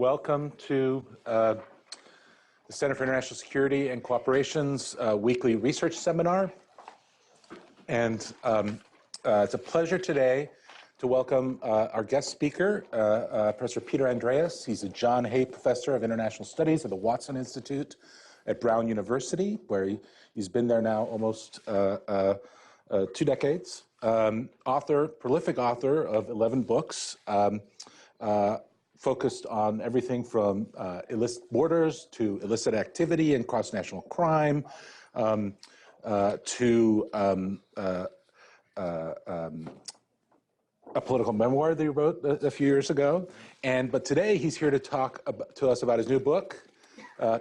Welcome to the Center for International Security and Cooperation's weekly research seminar. And it's a pleasure today to welcome our guest speaker, Professor Peter Andreas. He's a John Hay Professor of International Studies at the Watson Institute at Brown University, where he's been there now almost 2 decades. Prolific author of 11 books, focused on everything from illicit borders to illicit activity and cross-national crime, to a political memoir that he wrote a few years ago. But today he's here to talk to us about his new book,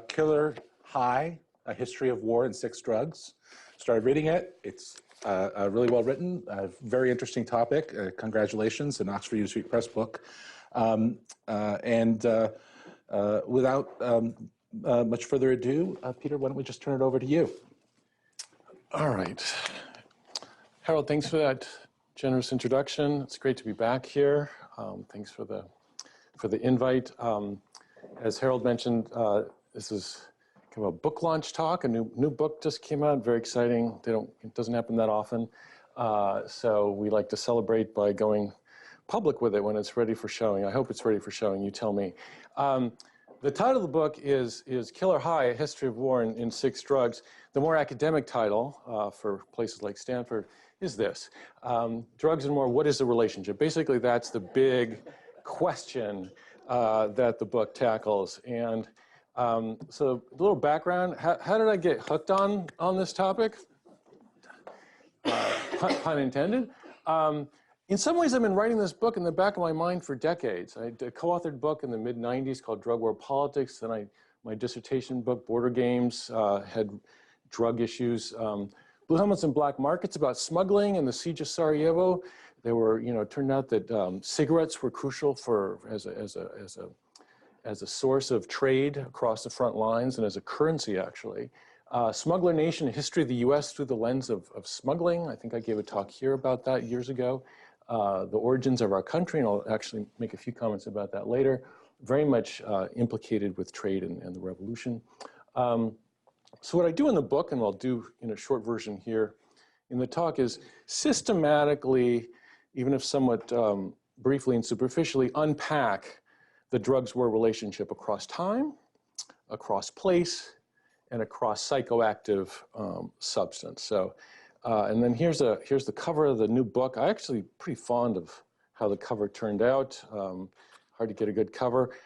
Killer High, A History of War and Sex Drugs. Started reading it. It's really well written, a very interesting topic. Congratulations, an Oxford University Press book. Without much further ado, Peter, why don't we just turn it over to you? All right. Harold, thanks for that generous introduction. It's great to be back here. Thanks for the invite. As Harold mentioned, this is kind of a book launch talk. A new book just came out, very exciting. It doesn't happen that often. So we like to celebrate by going public with it when it's ready for showing. I hope it's ready for showing, you tell me. The title of the book is Killer High, A History of War and Sex Drugs. The more academic title for places like Stanford is this, Drugs and War, What is the Relationship? Basically, that's the big question that the book tackles. And so a little background, how did I get hooked on this topic? Pun intended. In some ways, I've been writing this book in the back of my mind for decades. I did a co-authored book in the mid-90s called Drug War Politics. Then my dissertation book, Border Games, had drug issues. Blue Helmets and Black Markets, about smuggling and the siege of Sarajevo. They were, it turned out that cigarettes were crucial as a source of trade across the front lines and as a currency, actually. Smuggler Nation, a history of the U.S. through the lens of smuggling. I think I gave a talk here about that years ago. The origins of our country, and I'll actually make a few comments about that later, very much implicated with trade and the revolution. So what I do in the book, and I'll do in a short version here in the talk, is systematically, even if somewhat briefly and superficially, unpack the drugs-war relationship across time, across place, and across psychoactive substance. So, and then here's the cover of the new book. I'm actually pretty fond of how the cover turned out. Hard to get a good cover.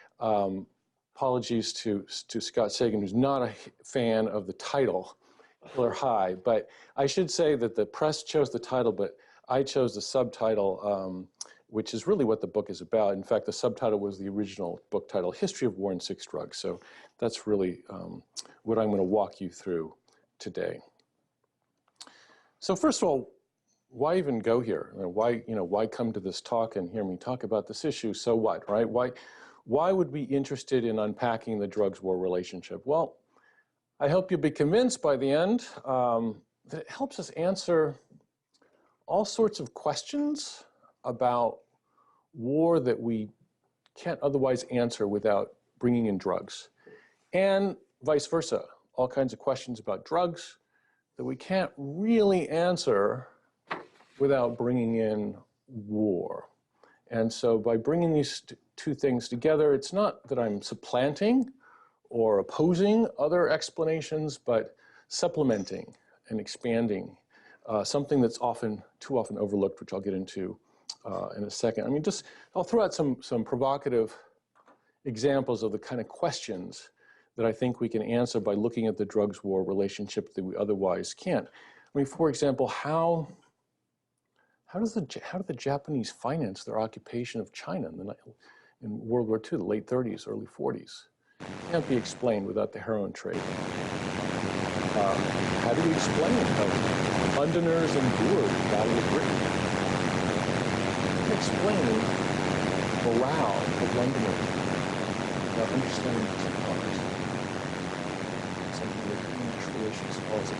Apologies to Scott Sagan, who's not a fan of the title, Killer High. But I should say that the press chose the title, but I chose the subtitle, which is really what the book is about. In fact, the subtitle was the original book title, History of War and Sex Drugs. So that's really what I'm going to walk you through today. So first of all, why even go here? Why come to this talk and hear me talk about this issue? So what, right? Why would we be interested in unpacking the drugs-war relationship? Well, I hope you'll be convinced by the end that it helps us answer all sorts of questions about war that we can't otherwise answer without bringing in drugs, and vice versa, all kinds of questions about drugs that we can't really answer without bringing in war. And so by bringing these two things together, it's not that I'm supplanting or opposing other explanations, but supplementing and expanding something that's too often overlooked, which I'll get into in a second. I mean, I'll throw out some provocative examples of the kind of questions that I think we can answer by looking at the drugs-war relationship that we otherwise can't. I mean, for example, how did the Japanese finance their occupation of China in World War II, the late 30s, early 40s? It can't be explained without the heroin trade. How do we explain how Londoners endured the Battle of Britain? How do we explain morale of Londoners without understanding the cause? Something that international relations calls it.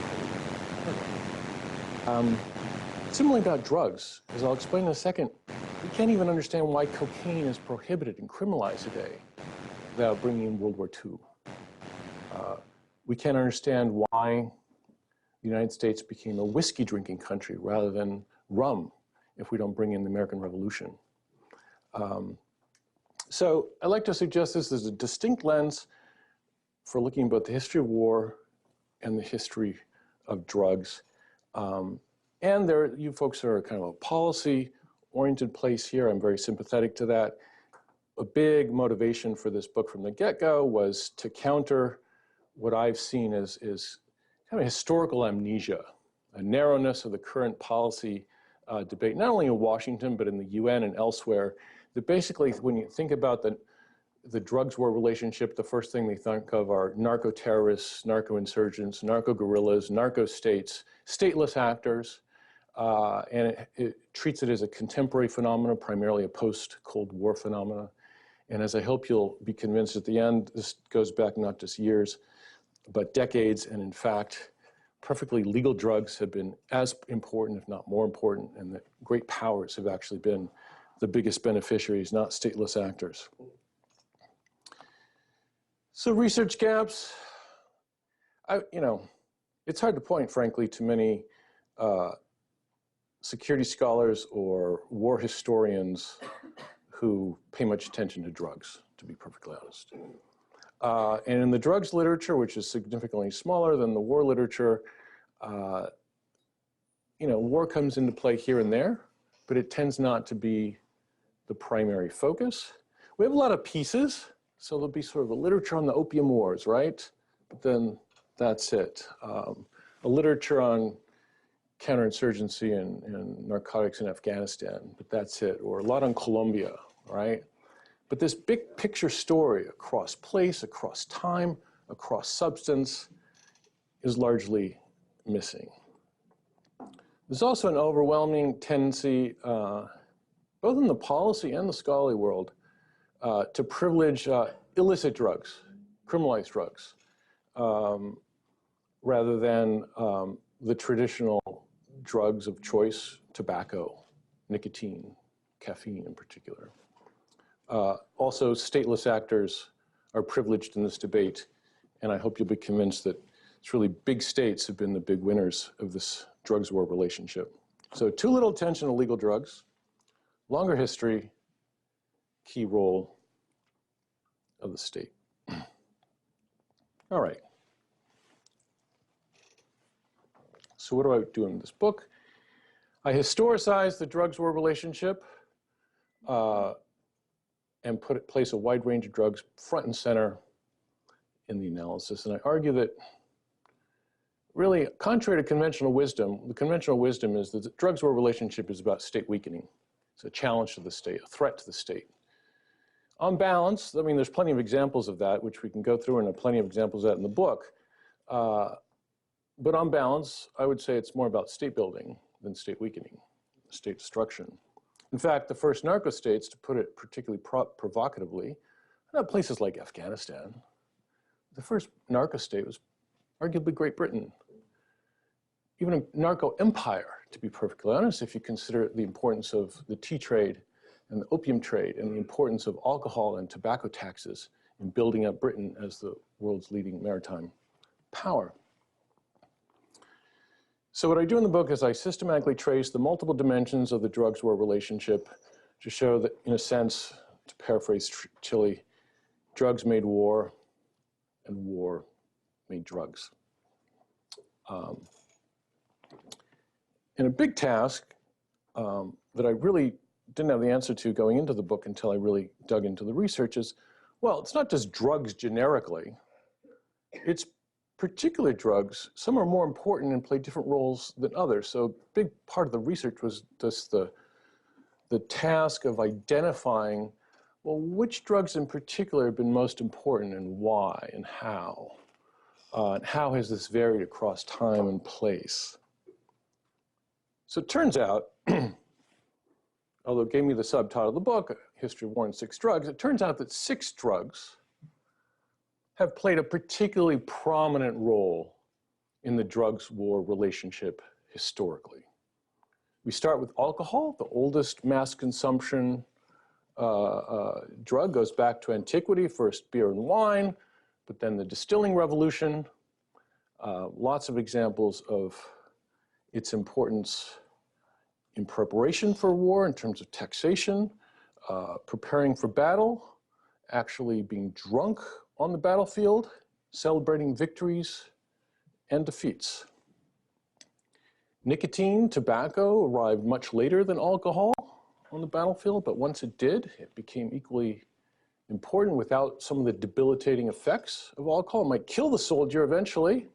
Similarly about drugs, as I'll explain in a second, we can't even understand why cocaine is prohibited and criminalized today. without bringing in World War II. We can't understand why the United States became a whiskey drinking country rather than rum if we don't bring in the American Revolution. So I like to suggest this as a distinct lens for looking at both the history of war and the history of drugs. And you folks are kind of a policy-oriented place here. I'm very sympathetic to that. A big motivation for this book from the get-go was to counter what I've seen as kind of historical amnesia, a narrowness of the current policy debate, not only in Washington, but in the UN and elsewhere, that basically when you think about the drugs war relationship, the first thing they think of are narco-terrorists, narco-insurgents, narco-guerrillas, narco-states, stateless actors, and it treats it as a contemporary phenomenon, primarily a post-Cold War phenomena. And as I hope you'll be convinced at the end, this goes back not just years, but decades, and in fact, perfectly legal drugs have been as important, if not more important, and that great powers have actually been the biggest beneficiaries, not stateless actors. So research gaps, it's hard to point, frankly, to many security scholars or war historians who pay much attention to drugs, to be perfectly honest. And in the drugs literature, which is significantly smaller than the war literature, war comes into play here and there, but it tends not to be the primary focus. We have a lot of pieces, so there'll be sort of a literature on the opium wars, right? But then that's it. A literature on counterinsurgency and narcotics in Afghanistan, but that's it. Or a lot on Colombia, right? But this big picture story across place, across time, across substance is largely missing. There's also an overwhelming tendency, both in the policy and the scholarly world, to privilege illicit drugs, criminalized drugs, rather than the traditional drugs of choice, tobacco, nicotine, caffeine in particular. Also, stateless actors are privileged in this debate, and I hope you'll be convinced that it's really big states have been the big winners of this drugs war relationship. So too little attention to legal drugs, longer history, key role of the state. All right. So what do I do in this book? I historicize the drugs war relationship and place a wide range of drugs front and center in the analysis. And I argue that really, contrary to conventional wisdom, the conventional wisdom is that the drugs war relationship is about state weakening. It's a challenge to the state, a threat to the state. On balance, I mean, there's plenty of examples of that, which we can go through, and there are plenty of examples of that in the book. But on balance, I would say it's more about state building than state weakening, state destruction. In fact, the first narco states, to put it particularly provocatively, are not places like Afghanistan. The first narco state was arguably Great Britain. Even a narco empire, to be perfectly honest, if you consider the importance of the tea trade and the opium trade and the importance of alcohol and tobacco taxes in building up Britain as the world's leading maritime power. So what I do in the book is I systematically trace the multiple dimensions of the drugs war relationship to show that, in a sense, to paraphrase Chile, drugs made war and war made drugs. And a big task that I really didn't have the answer to going into the book until I really dug into the research is, well, it's not just drugs generically, it's particular drugs. Some are more important and play different roles than others. So a big part of the research was just the task of identifying, well, which drugs in particular have been most important and why and how has this varied across time and place. So it turns out, although it gave me the subtitle of the book, History of War and Six Drugs, it turns out that 6 drugs have played a particularly prominent role in the drugs war relationship historically. We start with alcohol, the oldest mass consumption drug goes back to antiquity, first beer and wine, but then the distilling revolution. Lots of examples of its importance in preparation for war in terms of taxation, preparing for battle, actually being drunk on the battlefield, celebrating victories and defeats. Nicotine, tobacco arrived much later than alcohol on the battlefield, but once it did, it became equally important without some of the debilitating effects of alcohol. It might kill the soldier eventually,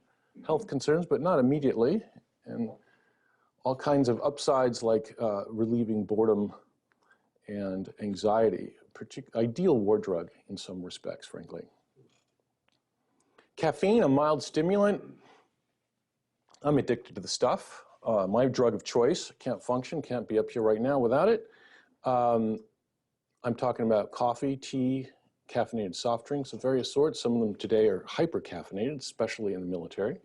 health concerns, but not immediately, and all kinds of upsides like relieving boredom and anxiety, ideal war drug in some respects, frankly. Caffeine, a mild stimulant. I'm addicted to the stuff. My drug of choice. Can't function, can't be up here right now without it. I'm talking about coffee, tea, caffeinated soft drinks of various sorts. Some of them today are hyper-caffeinated, especially in the military.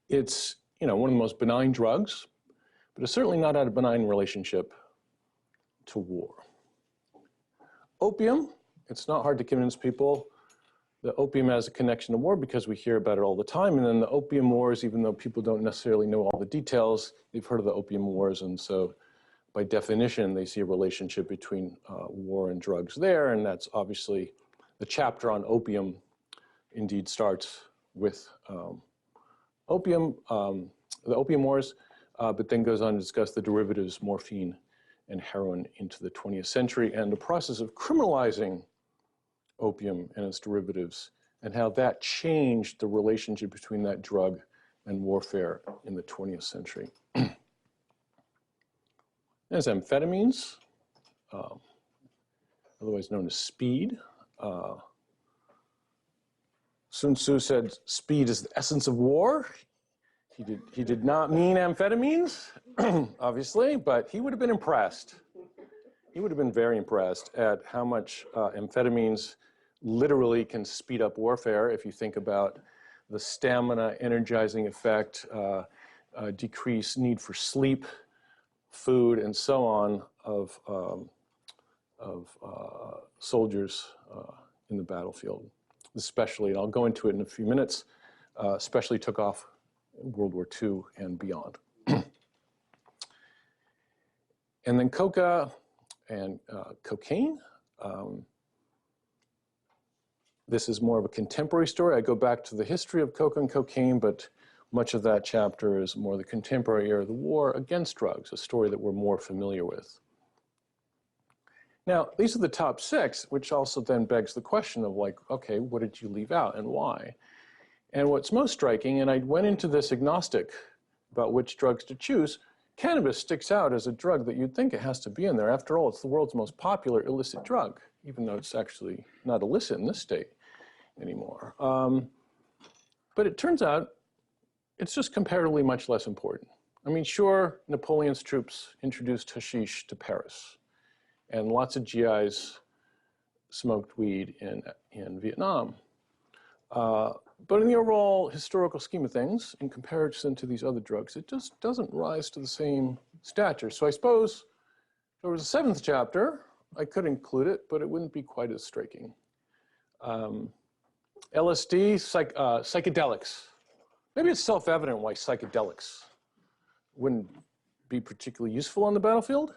It's, you know, one of the most benign drugs, but it's certainly not had a benign relationship to war. Opium, it's not hard to convince people that opium has a connection to war because we hear about it all the time. And then the opium wars, even though people don't necessarily know all the details, they've heard of the opium wars. And so by definition, they see a relationship between war and drugs there. And that's obviously the chapter on opium indeed starts with opium, the opium wars, but then goes on to discuss the derivatives, morphine and heroin, into the 20th century and the process of criminalizing opium and its derivatives and how that changed the relationship between that drug and warfare in the 20th century. There's amphetamines, otherwise known as speed. Sun Tzu said speed is the essence of war. He did not mean amphetamines, obviously, but he would have been impressed. He would have been very impressed at how much amphetamines literally can speed up warfare if you think about the stamina energizing effect, decrease need for sleep, food, and so on of soldiers in the battlefield. Especially, and I'll go into it in a few minutes, especially took off in World War II and beyond. And then coca and cocaine. This is more of a contemporary story. I go back to the history of coca and cocaine, but much of that chapter is more the contemporary era of the war against drugs, a story that we're more familiar with. Now, these are the top 6, which also then begs the question of like, okay, what did you leave out and why? And what's most striking, and I went into this agnostic about which drugs to choose, cannabis sticks out as a drug that you'd think it has to be in there. After all, it's the world's most popular illicit drug, even though it's actually not illicit in this state anymore. But it turns out it's just comparatively much less important. I mean, sure, Napoleon's troops introduced hashish to Paris, and lots of GIs smoked weed in Vietnam. But in the overall historical scheme of things, in comparison to these other drugs, it just doesn't rise to the same stature. So I suppose if there was a 7th chapter, I could include it, but it wouldn't be quite as striking. LSD, psychedelics. Maybe it's self-evident why psychedelics wouldn't be particularly useful on the battlefield.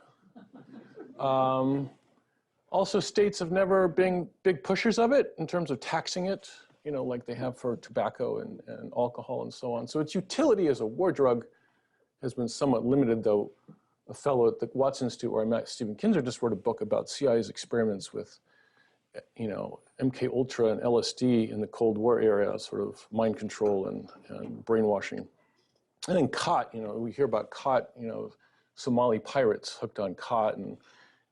Also, states have never been big pushers of it in terms of taxing it, you know, like they have for tobacco and alcohol and so on. So its utility as a war drug has been somewhat limited, though a fellow at the Watts Institute where I met, Stephen Kinzer, just wrote a book about CIA's experiments with, you know, MK Ultra and LSD in the Cold War era, sort of mind control and brainwashing. And then khat, you know, we hear about khat, you know, Somali pirates hooked on khat,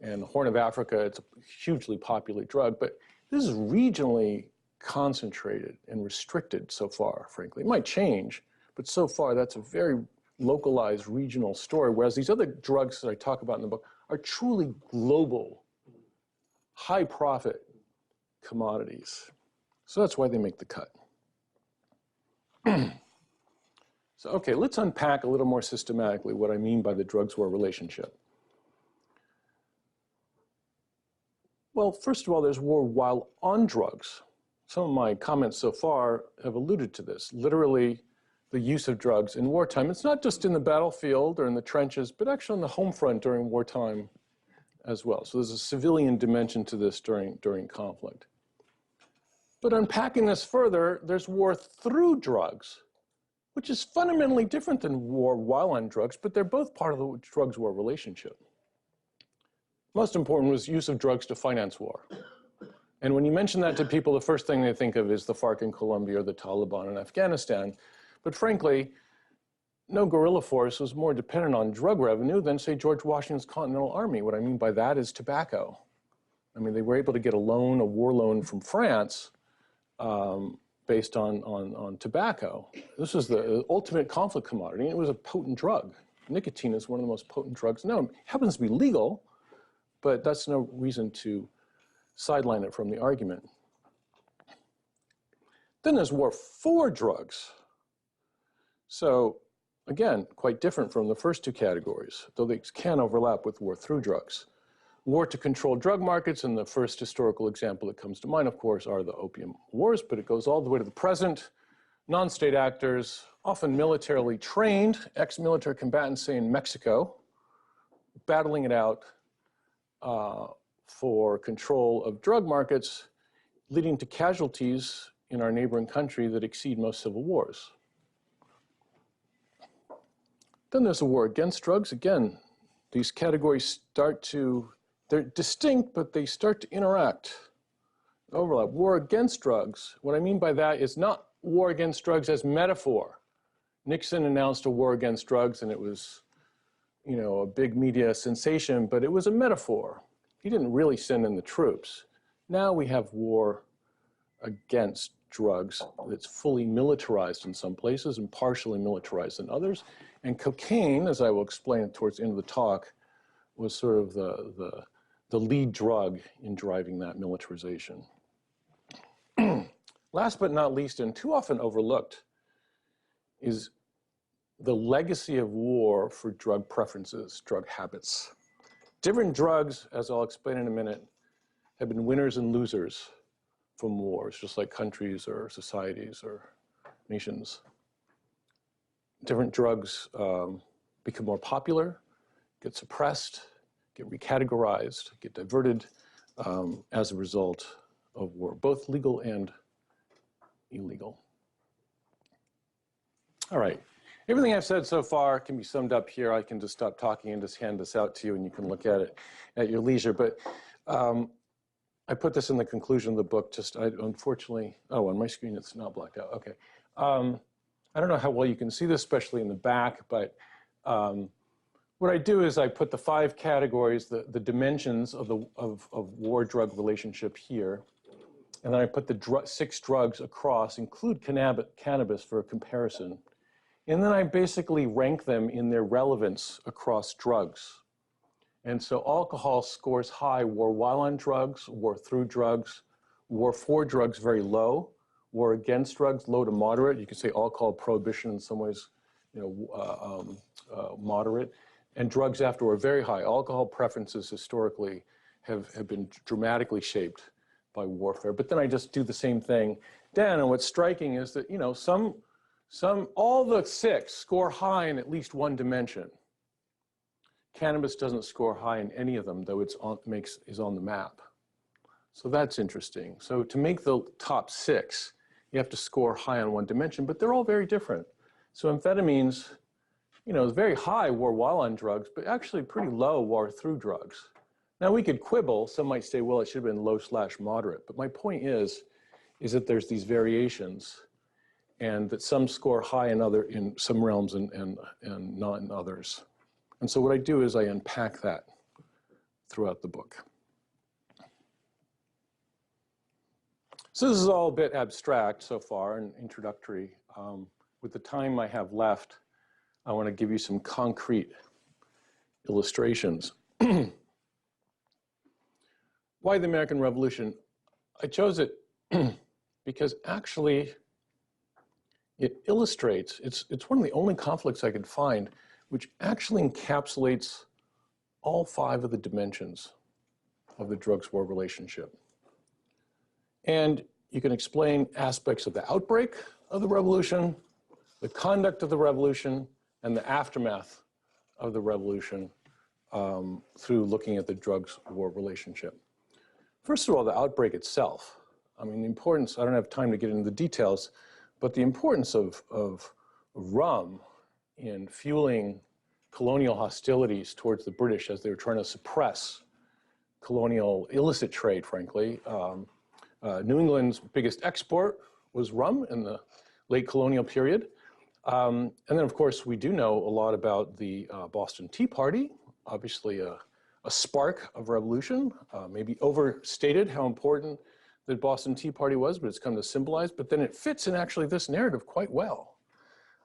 and Horn of Africa, it's a hugely popular drug, but this is regionally concentrated and restricted so far, frankly. It might change, but so far that's a very localized regional story, whereas these other drugs that I talk about in the book are truly global, high profit commodities. So that's why they make the cut. So, okay, let's unpack a little more systematically what I mean by the drugs war relationship. Well, first of all, there's war while on drugs. Some of my comments so far have alluded to this. Literally, the use of drugs in wartime. It's not just in the battlefield or in the trenches, but actually on the home front during wartime as well. So there's a civilian dimension to this during conflict. But unpacking this further, there's war through drugs, which is fundamentally different than war while on drugs, but they're both part of the drugs-war relationship. Most important was use of drugs to finance war. And when you mention that to people, the first thing they think of is the FARC in Colombia or the Taliban in Afghanistan. But frankly, no guerrilla force was more dependent on drug revenue than, say, George Washington's Continental Army. What I mean by that is tobacco. I mean, they were able to get a loan, a war loan from France based on tobacco. This was the ultimate conflict commodity, and it was a potent drug. Nicotine is one of the most potent drugs known. It happens to be legal, but that's no reason to sideline it from the argument. Then there's war for drugs. So again, quite different from the first two categories, though they can overlap with war through drugs. War to control drug markets, and the first historical example that comes to mind, of course, are the opium wars, but it goes all the way to the present. Non-state actors, often militarily trained, ex-military combatants, say in Mexico, battling it out for control of drug markets, leading to casualties in our neighboring country that exceed most civil wars. Then there's a war against drugs. Again, these categories they're distinct, but they start to interact, overlap. War against drugs, what I mean by that is not war against drugs as metaphor. Nixon announced a war against drugs, and it was, a big media sensation, but it was a metaphor. He didn't really send in the troops. Now we have war against drugs that's fully militarized in some places and partially militarized in others. And cocaine, as I will explain towards the end of the talk, was sort of the lead drug in driving that militarization. Last but not least, and too often overlooked, is the legacy of war for drug preferences, drug habits. Different drugs, as I'll explain in a minute, have been winners and losers from wars, just like countries or societies or nations. Different drugs become more popular, get suppressed, get recategorized, get diverted as a result of war, both legal and illegal. All right. Everything I've said so far can be summed up here. I can just stop talking and just hand this out to you, and you can look at it at your leisure. But I put this in the conclusion of the book. Unfortunately, on my screen it's not blacked out. Okay. I don't know how well you can see this, especially in the back, but what I do is I put the 5 categories, the dimensions of war-drug relationship here, and then I put the 6 drugs across, include cannabis for a comparison. And then I basically rank them in their relevance across drugs. And so alcohol scores high, war while on drugs, war through drugs, war for drugs very low, war against drugs low to moderate. You could say alcohol prohibition in some ways, moderate. And drugs after were very high. Alcohol preferences historically have been dramatically shaped by warfare. But then I just do the same thing down. And what's striking is that, all the 6 score high in at least one dimension. Cannabis doesn't score high in any of them, though is on the map. So that's interesting. So to make the top 6, you have to score high on one dimension, but they're all very different. So amphetamines, is very high war while on drugs, but actually pretty low war through drugs. Now we could quibble. Some might say, well, it should have been low/moderate. But my point is that there's these variations, and that some score high in some realms and not in others. And so what I do is I unpack that throughout the book. So this is all a bit abstract so far and introductory. With the time I have left, I want to give you some concrete illustrations. Why the American Revolution? I chose it because actually it illustrates, it's one of the only conflicts I could find which actually encapsulates all 5 of the dimensions of the drugs-war relationship. And you can explain aspects of the outbreak of the revolution, the conduct of the revolution, and the aftermath of the revolution through looking at the drugs-war relationship. First of all, the outbreak itself. I mean, the importance, I don't have time to get into the details, but the importance of rum in fueling colonial hostilities towards the British as they were trying to suppress colonial illicit trade, frankly. New England's biggest export was rum in the late colonial period. And then, of course, we do know a lot about the Boston Tea Party, obviously a spark of revolution, maybe overstated how important the Boston Tea Party was, but it's come to symbolize. But then it fits in actually this narrative quite well.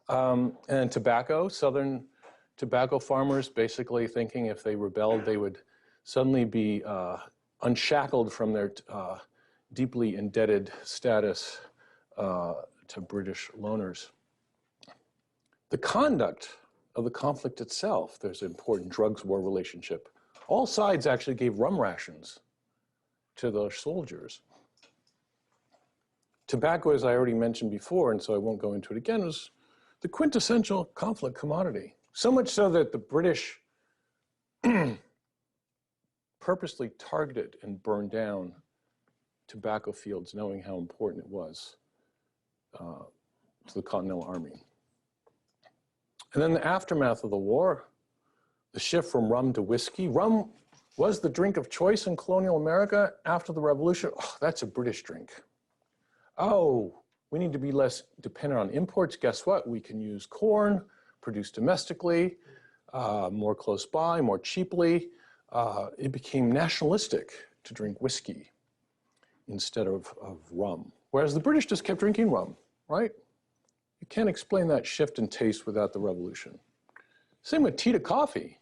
And tobacco, Southern tobacco farmers basically thinking if they rebelled, they would suddenly be unshackled from their deeply indebted status to British loaners. The conduct of the conflict itself, there's an important drugs-war relationship. All sides actually gave rum rations to those soldiers. Tobacco, as I already mentioned before, and so I won't go into it again, was the quintessential conflict commodity. So much so that the British purposely targeted and burned down tobacco fields, knowing how important it was to the Continental Army. And then the aftermath of the war, the shift from rum to whiskey. Rum was the drink of choice in colonial America after the Revolution. Oh, that's a British drink. Oh, we need to be less dependent on imports. Guess what? We can use corn produced domestically, more close by, more cheaply. It became nationalistic to drink whiskey instead of rum. Whereas the British just kept drinking rum, right? You can't explain that shift in taste without the revolution. Same with tea to coffee.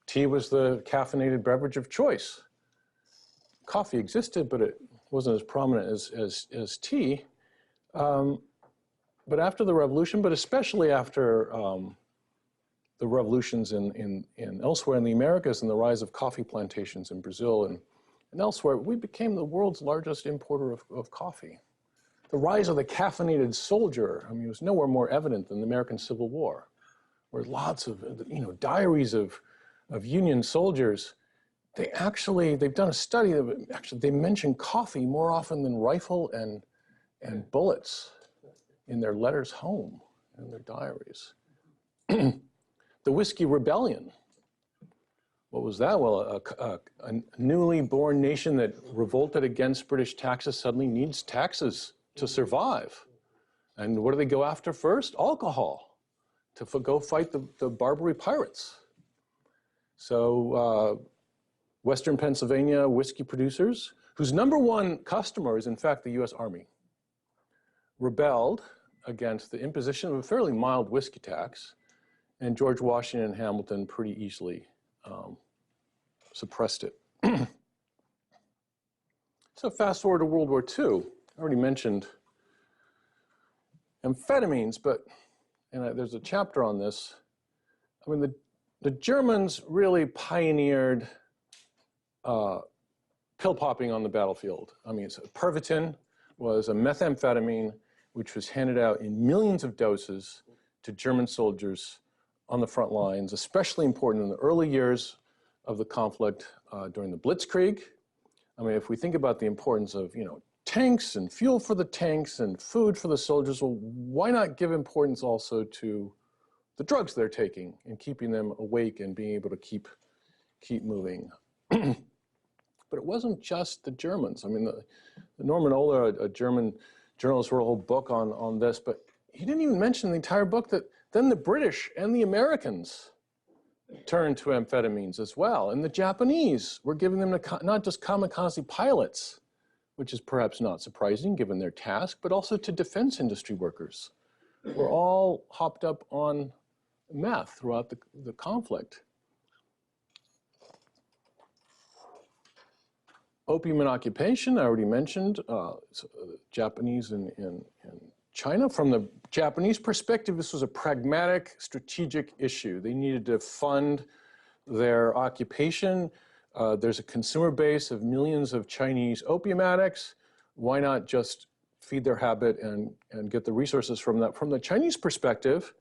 Tea was the caffeinated beverage of choice. Coffee existed, but it wasn't as prominent as tea. But after the revolution, but especially after the revolutions in elsewhere in the Americas and the rise of coffee plantations in Brazil and elsewhere, we became the world's largest importer of coffee. The rise of the caffeinated soldier, I mean, it was nowhere more evident than the American Civil War, where lots of, diaries of Union soldiers, they've done a study that actually they mention coffee more often than rifle and bullets in their letters home, in their diaries. The Whiskey Rebellion. What was that? Well, a newly born nation that revolted against British taxes suddenly needs taxes to survive. And what do they go after first? Alcohol, to go fight the Barbary pirates. So Western Pennsylvania whiskey producers, whose #1 customer is in fact the US Army, rebelled against the imposition of a fairly mild whiskey tax, and George Washington and Hamilton pretty easily suppressed it. So fast forward to World War II. I already mentioned amphetamines, but there's a chapter on this. I mean, the Germans really pioneered pill popping on the battlefield. I mean, Pervitin was a methamphetamine which was handed out in millions of doses to German soldiers on the front lines, especially important in the early years of the conflict during the Blitzkrieg. I mean, if we think about the importance of, tanks and fuel for the tanks and food for the soldiers, well, why not give importance also to the drugs they're taking and keeping them awake and being able to keep moving? But it wasn't just the Germans. I mean, the Norman Ohler, a German journalist, wrote a whole book on this, but he didn't even mention in the entire book that then the British and the Americans turned to amphetamines as well. And the Japanese were giving them to not just kamikaze pilots, which is perhaps not surprising given their task, but also to defense industry workers. We're all hopped up on meth throughout the conflict. Opium and occupation, I already mentioned, Japanese in China. From the Japanese perspective, this was a pragmatic, strategic issue. They needed to fund their occupation There's a consumer base of millions of Chinese opium addicts. Why not just feed their habit and get the resources from that? From the Chinese perspective,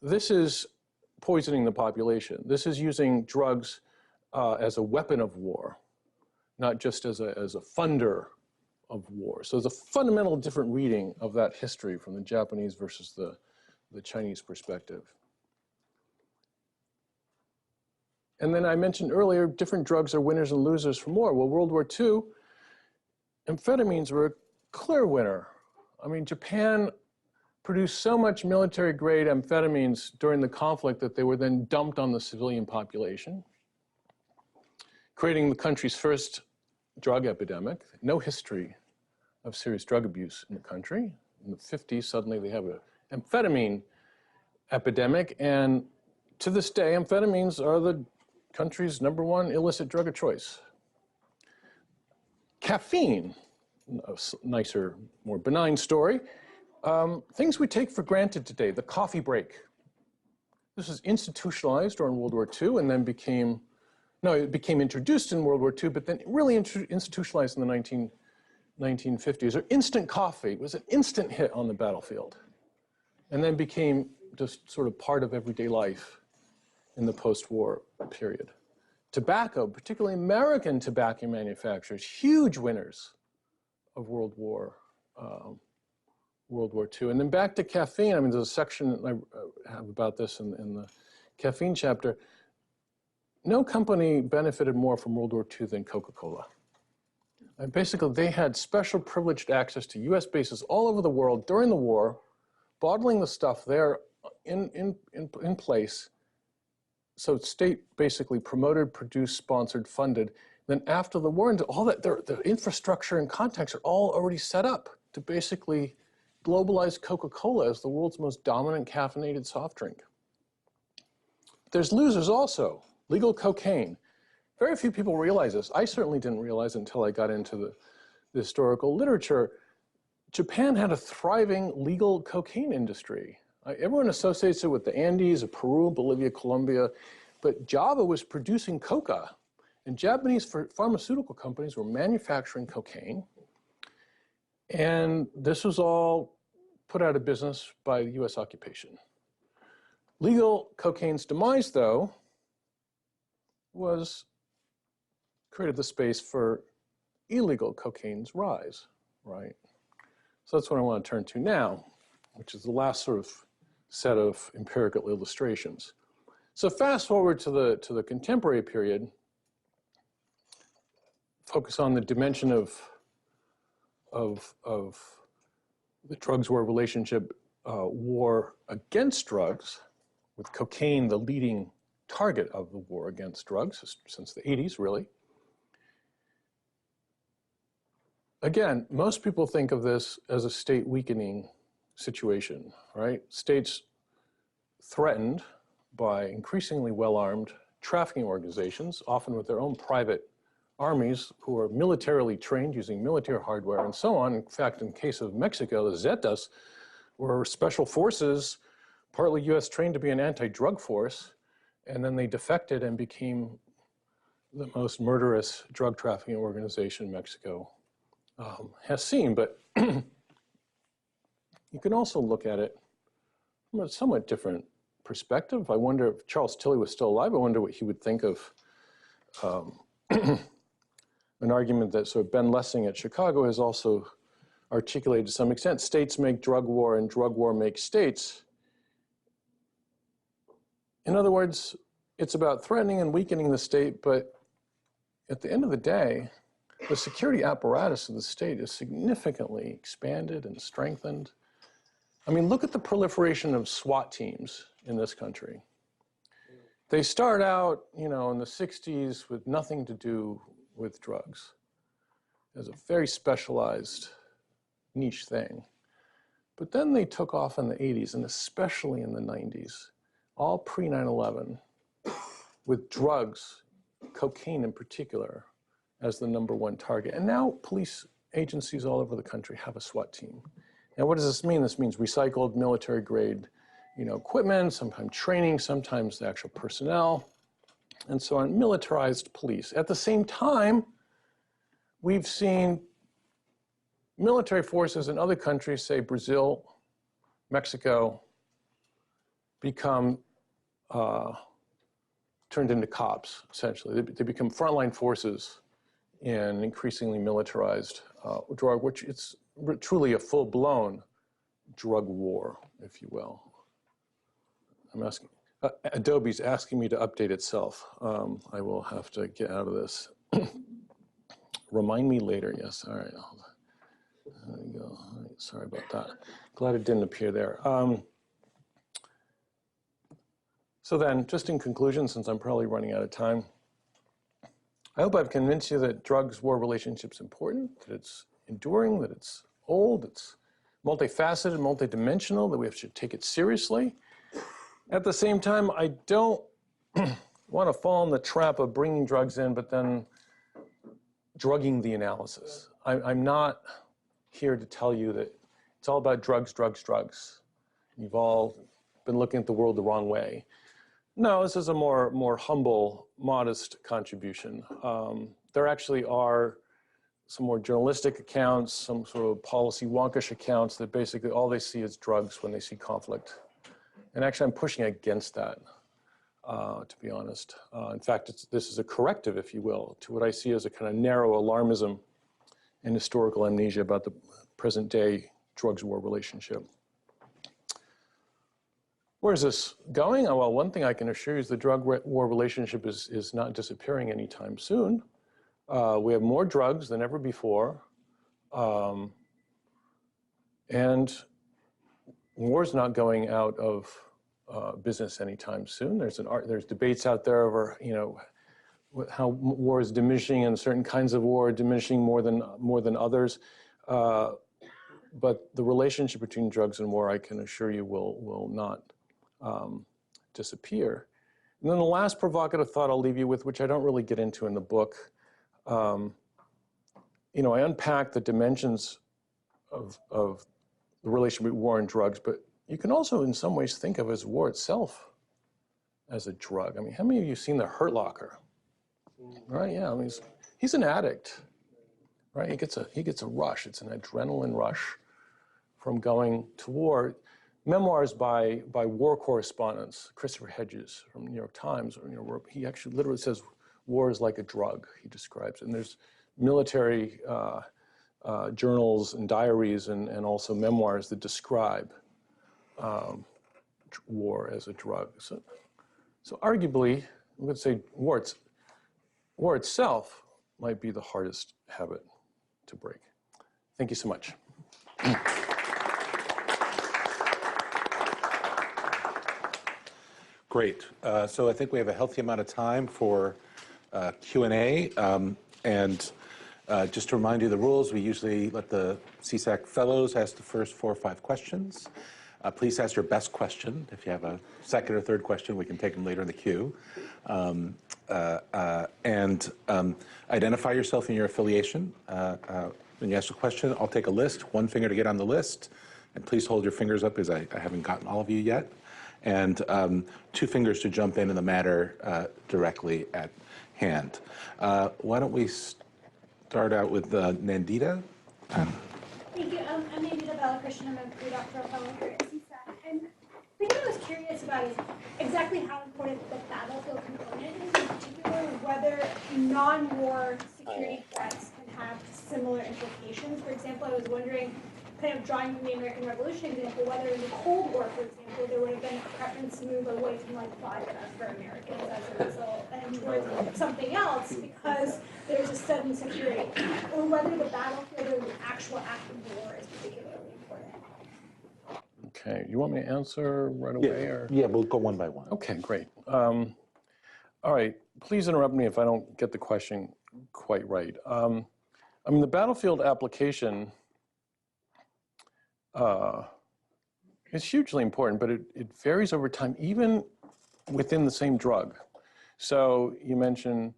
this is poisoning the population. This is using drugs as a weapon of war, not just as a funder of war. So there's a fundamental different reading of that history from the Japanese versus the Chinese perspective. And then I mentioned earlier, different drugs are winners and losers from war. Well, World War II, amphetamines were a clear winner. I mean, Japan produced so much military-grade amphetamines during the conflict that they were then dumped on the civilian population, creating the country's first drug epidemic. No history of serious drug abuse in the country. In the 50s, suddenly they have an amphetamine epidemic, and to this day, amphetamines are the country's #1 illicit drug of choice. Caffeine, a nicer, more benign story. Things we take for granted today, the coffee break. This was institutionalized during World War II and then it became introduced in World War II, but then really institutionalized in the 1950s. Or instant coffee was an instant hit on the battlefield and then became just sort of part of everyday life in the post-war period. Tobacco, particularly American tobacco manufacturers, huge winners of World War II. And then back to caffeine. I mean, there's a section I have about this in the caffeine chapter. No company benefited more from World War II than Coca-Cola. And basically, they had special privileged access to US bases all over the world during the war, bottling the stuff there in place. So state basically promoted, produced, sponsored, funded. Then after the war, and all that, the infrastructure and contacts are all already set up to basically globalize Coca-Cola as the world's most dominant caffeinated soft drink. There's losers also. Legal cocaine. Very few people realize this. I certainly didn't realize it until I got into the historical literature. Japan had a thriving legal cocaine industry. Everyone associates it with the Andes of Peru, Bolivia, Colombia, but Java was producing coca, and Japanese pharmaceutical companies were manufacturing cocaine, and this was all put out of business by the US occupation. Legal cocaine's demise, though, created the space for illegal cocaine's rise, right? So that's what I want to turn to now, which is the last sort of set of empirical illustrations. So fast forward to the contemporary period, focus on the dimension of the drugs war relationship, war against drugs, with cocaine the leading target of the war against drugs since the 80s, really. Again, most people think of this as a state weakening situation, right? States threatened by increasingly well-armed trafficking organizations, often with their own private armies who are militarily trained using military hardware and so on. In fact, in the case of Mexico, the Zetas were special forces, partly US trained to be an anti-drug force, and then they defected and became the most murderous drug trafficking organization Mexico has seen. But you can also look at it from a somewhat different perspective. I wonder if Charles Tilly was still alive, I wonder what he would think of an argument that sort of Ben Lessing at Chicago has also articulated to some extent. States make drug war and drug war makes states. In other words, it's about threatening and weakening the state, but at the end of the day, the security apparatus of the state is significantly expanded and strengthened. I mean, look at the proliferation of SWAT teams in this country. They start out, in the 60s with nothing to do with drugs as a very specialized niche thing. But then they took off in the 80s and especially in the 90s, all pre-9/11, with drugs, cocaine in particular, as the #1 target. And now police agencies all over the country have a SWAT team. And what does this mean? This means recycled military grade, equipment, sometimes training, sometimes the actual personnel. and so on, militarized police. At the same time, we've seen military forces in other countries, say Brazil, Mexico, become turned into cops, essentially. They become frontline forces in increasingly militarized drug, which it's truly a full-blown drug war, if you will. I'm asking, Adobe's asking me to update itself. I will have to get out of this. Remind me later, yes, all right. There we go, all right, sorry about that. Glad it didn't appear there. So then, just in conclusion, since I'm probably running out of time, I hope I've convinced you that drugs-war relationship's important, that it's enduring, that it's old, it's multifaceted, multidimensional, that we should take it seriously. At the same time, I don't want to fall in the trap of bringing drugs in, but then drugging the analysis. I'm not here to tell you that it's all about drugs, drugs, drugs. You've all been looking at the world the wrong way. No, this is a more humble, modest contribution. There actually are some more journalistic accounts, some sort of policy wonkish accounts that basically all they see is drugs when they see conflict. And actually, I'm pushing against that, to be honest. In fact, this is a corrective, if you will, to what I see as a kind of narrow alarmism and historical amnesia about the present-day drugs-war relationship. Where's this going? Oh, well, one thing I can assure you is the drug-war relationship is not disappearing anytime soon. We have more drugs than ever before. And war's not going out of business anytime soon. There's debates out there over, you know, how war is diminishing and certain kinds of war are diminishing more than others. But the relationship between drugs and war, I can assure you, will not disappear. And then the last provocative thought I'll leave you with, which I don't really get into in the book, you know, I unpack the dimensions of the relationship between war and drugs, but you can also in some ways think of as war itself as a drug. I mean, how many of you have seen The Hurt Locker? Right, yeah, I mean, he's an addict, right? He gets a rush, it's an adrenaline rush from going to war. Memoirs by war correspondents, Christopher Hedges from the New York Times, or, you know, where he actually literally says war is like a drug, he describes it. And there's military journals and diaries and also memoirs that describe war as a drug. So arguably, I'm going to say war itself might be the hardest habit to break. Thank you so much. Great. So I think we have a healthy amount of time for Q&A. And just to remind you of the rules, we usually let the CSAC fellows ask the first 4 or 5 questions. Please ask your best question. If you have a second or third question, we can take them later in the queue. Identify yourself and your affiliation. When you ask a question, I'll take a list, 1 finger to get on the list. And please hold your fingers up because I haven't gotten all of you yet. And 2 fingers to jump in the matter directly at hand. Why don't we start out with Nandita? Thank you. I'm Nandita Balakrishnan. I'm a pre-doctoral fellow here at CSAC. And the thing I was curious about is exactly how important the battlefield component is, in particular whether non-war security threats can have similar implications. For example, I was wondering, kind of drawing from the American Revolution example, whether in the Cold War, for example, there would have been a preference to move away from like vodka for Americans as a result and towards something else because there's a sudden security, or whether the battlefield or the actual act of war is particularly important. Okay, you want me to answer right away? Or? Yeah, we'll go one by one. Okay, great. All right, please interrupt me if I don't get the question quite right. I mean, the battlefield application is hugely important, but it varies over time, even within the same drug. So you mentioned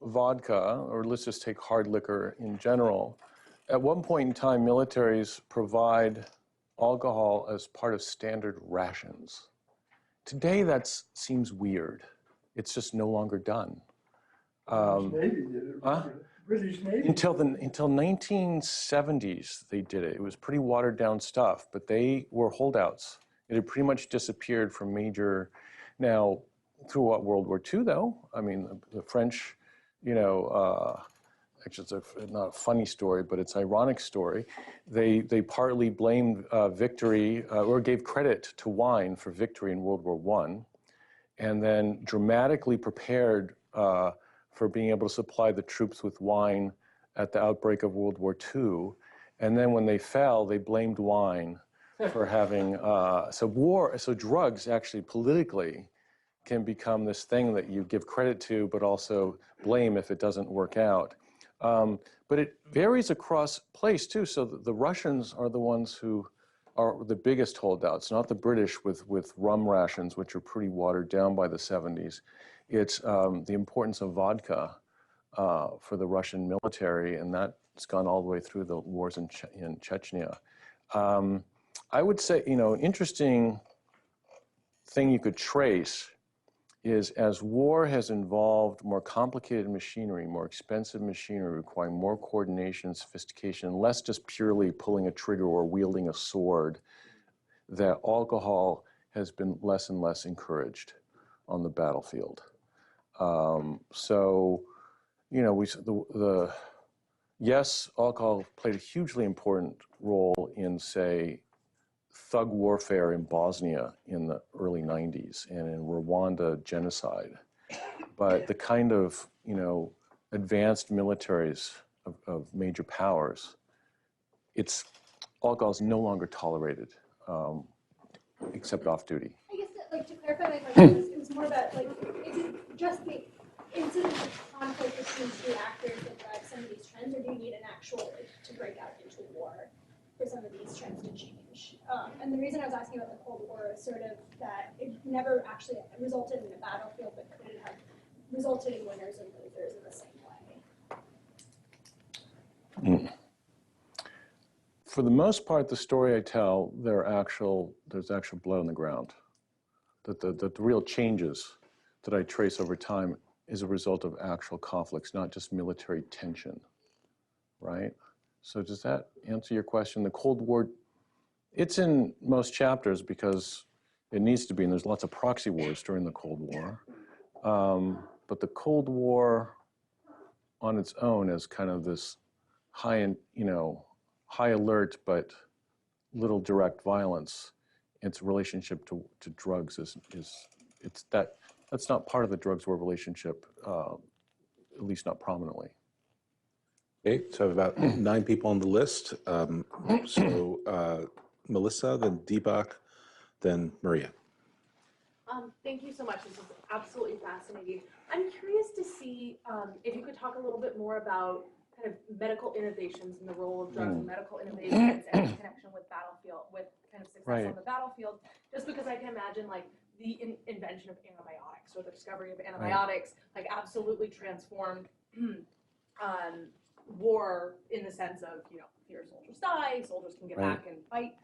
vodka, or let's just take hard liquor in general. At one point in time, militaries provide alcohol as part of standard rations. Today, that seems weird. It's just no longer done. Navy did it. Huh? British Navy. Until 1970s, they did it. It was pretty watered down stuff, but they were holdouts. It had pretty much disappeared from major. Now, throughout World War II, though, I mean, the French, you know, actually, it's not a funny story, but it's an ironic story. They partly blamed victory or gave credit to wine for victory in World War I, and then dramatically prepared for being able to supply the troops with wine at the outbreak of World War II. And then when they fell, they blamed wine for having, so drugs actually politically can become this thing that you give credit to, but also blame if it doesn't work out. But it varies across place too. So the Russians are the ones who are the biggest holdouts, not the British with rum rations, which are pretty watered down by the 70s. It's the importance of vodka for the Russian military, and that's gone all the way through the wars in Chechnya. I would say, you know, interesting thing you could trace is as war has involved more complicated machinery, more expensive machinery requiring more coordination, sophistication, less just purely pulling a trigger or wielding a sword, that alcohol has been less and less encouraged on the battlefield. So, you know, yes, alcohol played a hugely important role in, say, thug warfare in Bosnia in the early 90s and in Rwanda genocide. But the kind of, you know, advanced militaries of major powers, alcohol is no longer tolerated, except off duty. I guess that, like, to clarify my question, it was more about, like, is it just the incident of conflict between two actors that drive some of these trends, or do you need an actual, like, to break out into war for some of these trends to change? And the reason I was asking about the Cold War is sort of that it never actually resulted in a battlefield, but could it have resulted in winners and losers in the same way? For the most part, the story I tell, there's actual blood on the ground. That the real changes that I trace over time is a result of actual conflicts, not just military tension, right? So does that answer your question? The Cold War, it's in most chapters because it needs to be, and there's lots of proxy wars during the Cold War. But the Cold War on its own is kind of this high alert, but little direct violence. Its relationship to drugs that's not part of the drugs war relationship, at least not prominently. Okay, so about 9 people on the list. Melissa, then Deepak, then Maria. Thank you so much. This is absolutely fascinating. I'm curious to see if you could talk a little bit more about kind of medical innovations and the role of drugs and medical innovations and the connection with battlefield, with kind of success on the battlefield. Just because I can imagine, like, the invention of antibiotics or the discovery of antibiotics, like, absolutely transformed war in the sense of, you know, fewer soldiers die, soldiers can get back and fight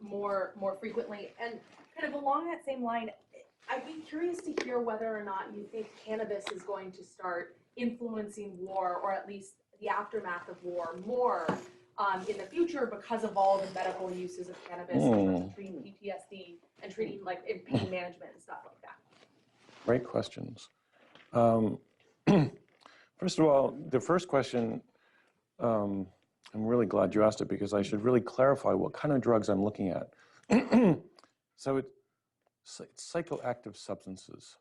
more frequently. And kind of along that same line, I'd be curious to hear whether or not you think cannabis is going to start influencing war, or at least the aftermath of war, more in the future because of all the medical uses of cannabis in terms of treating PTSD and treating, like, pain management and stuff like that. Great questions. First of all, the first question, I'm really glad you asked it because I should really clarify what kind of drugs I'm looking at. So it's psychoactive substances,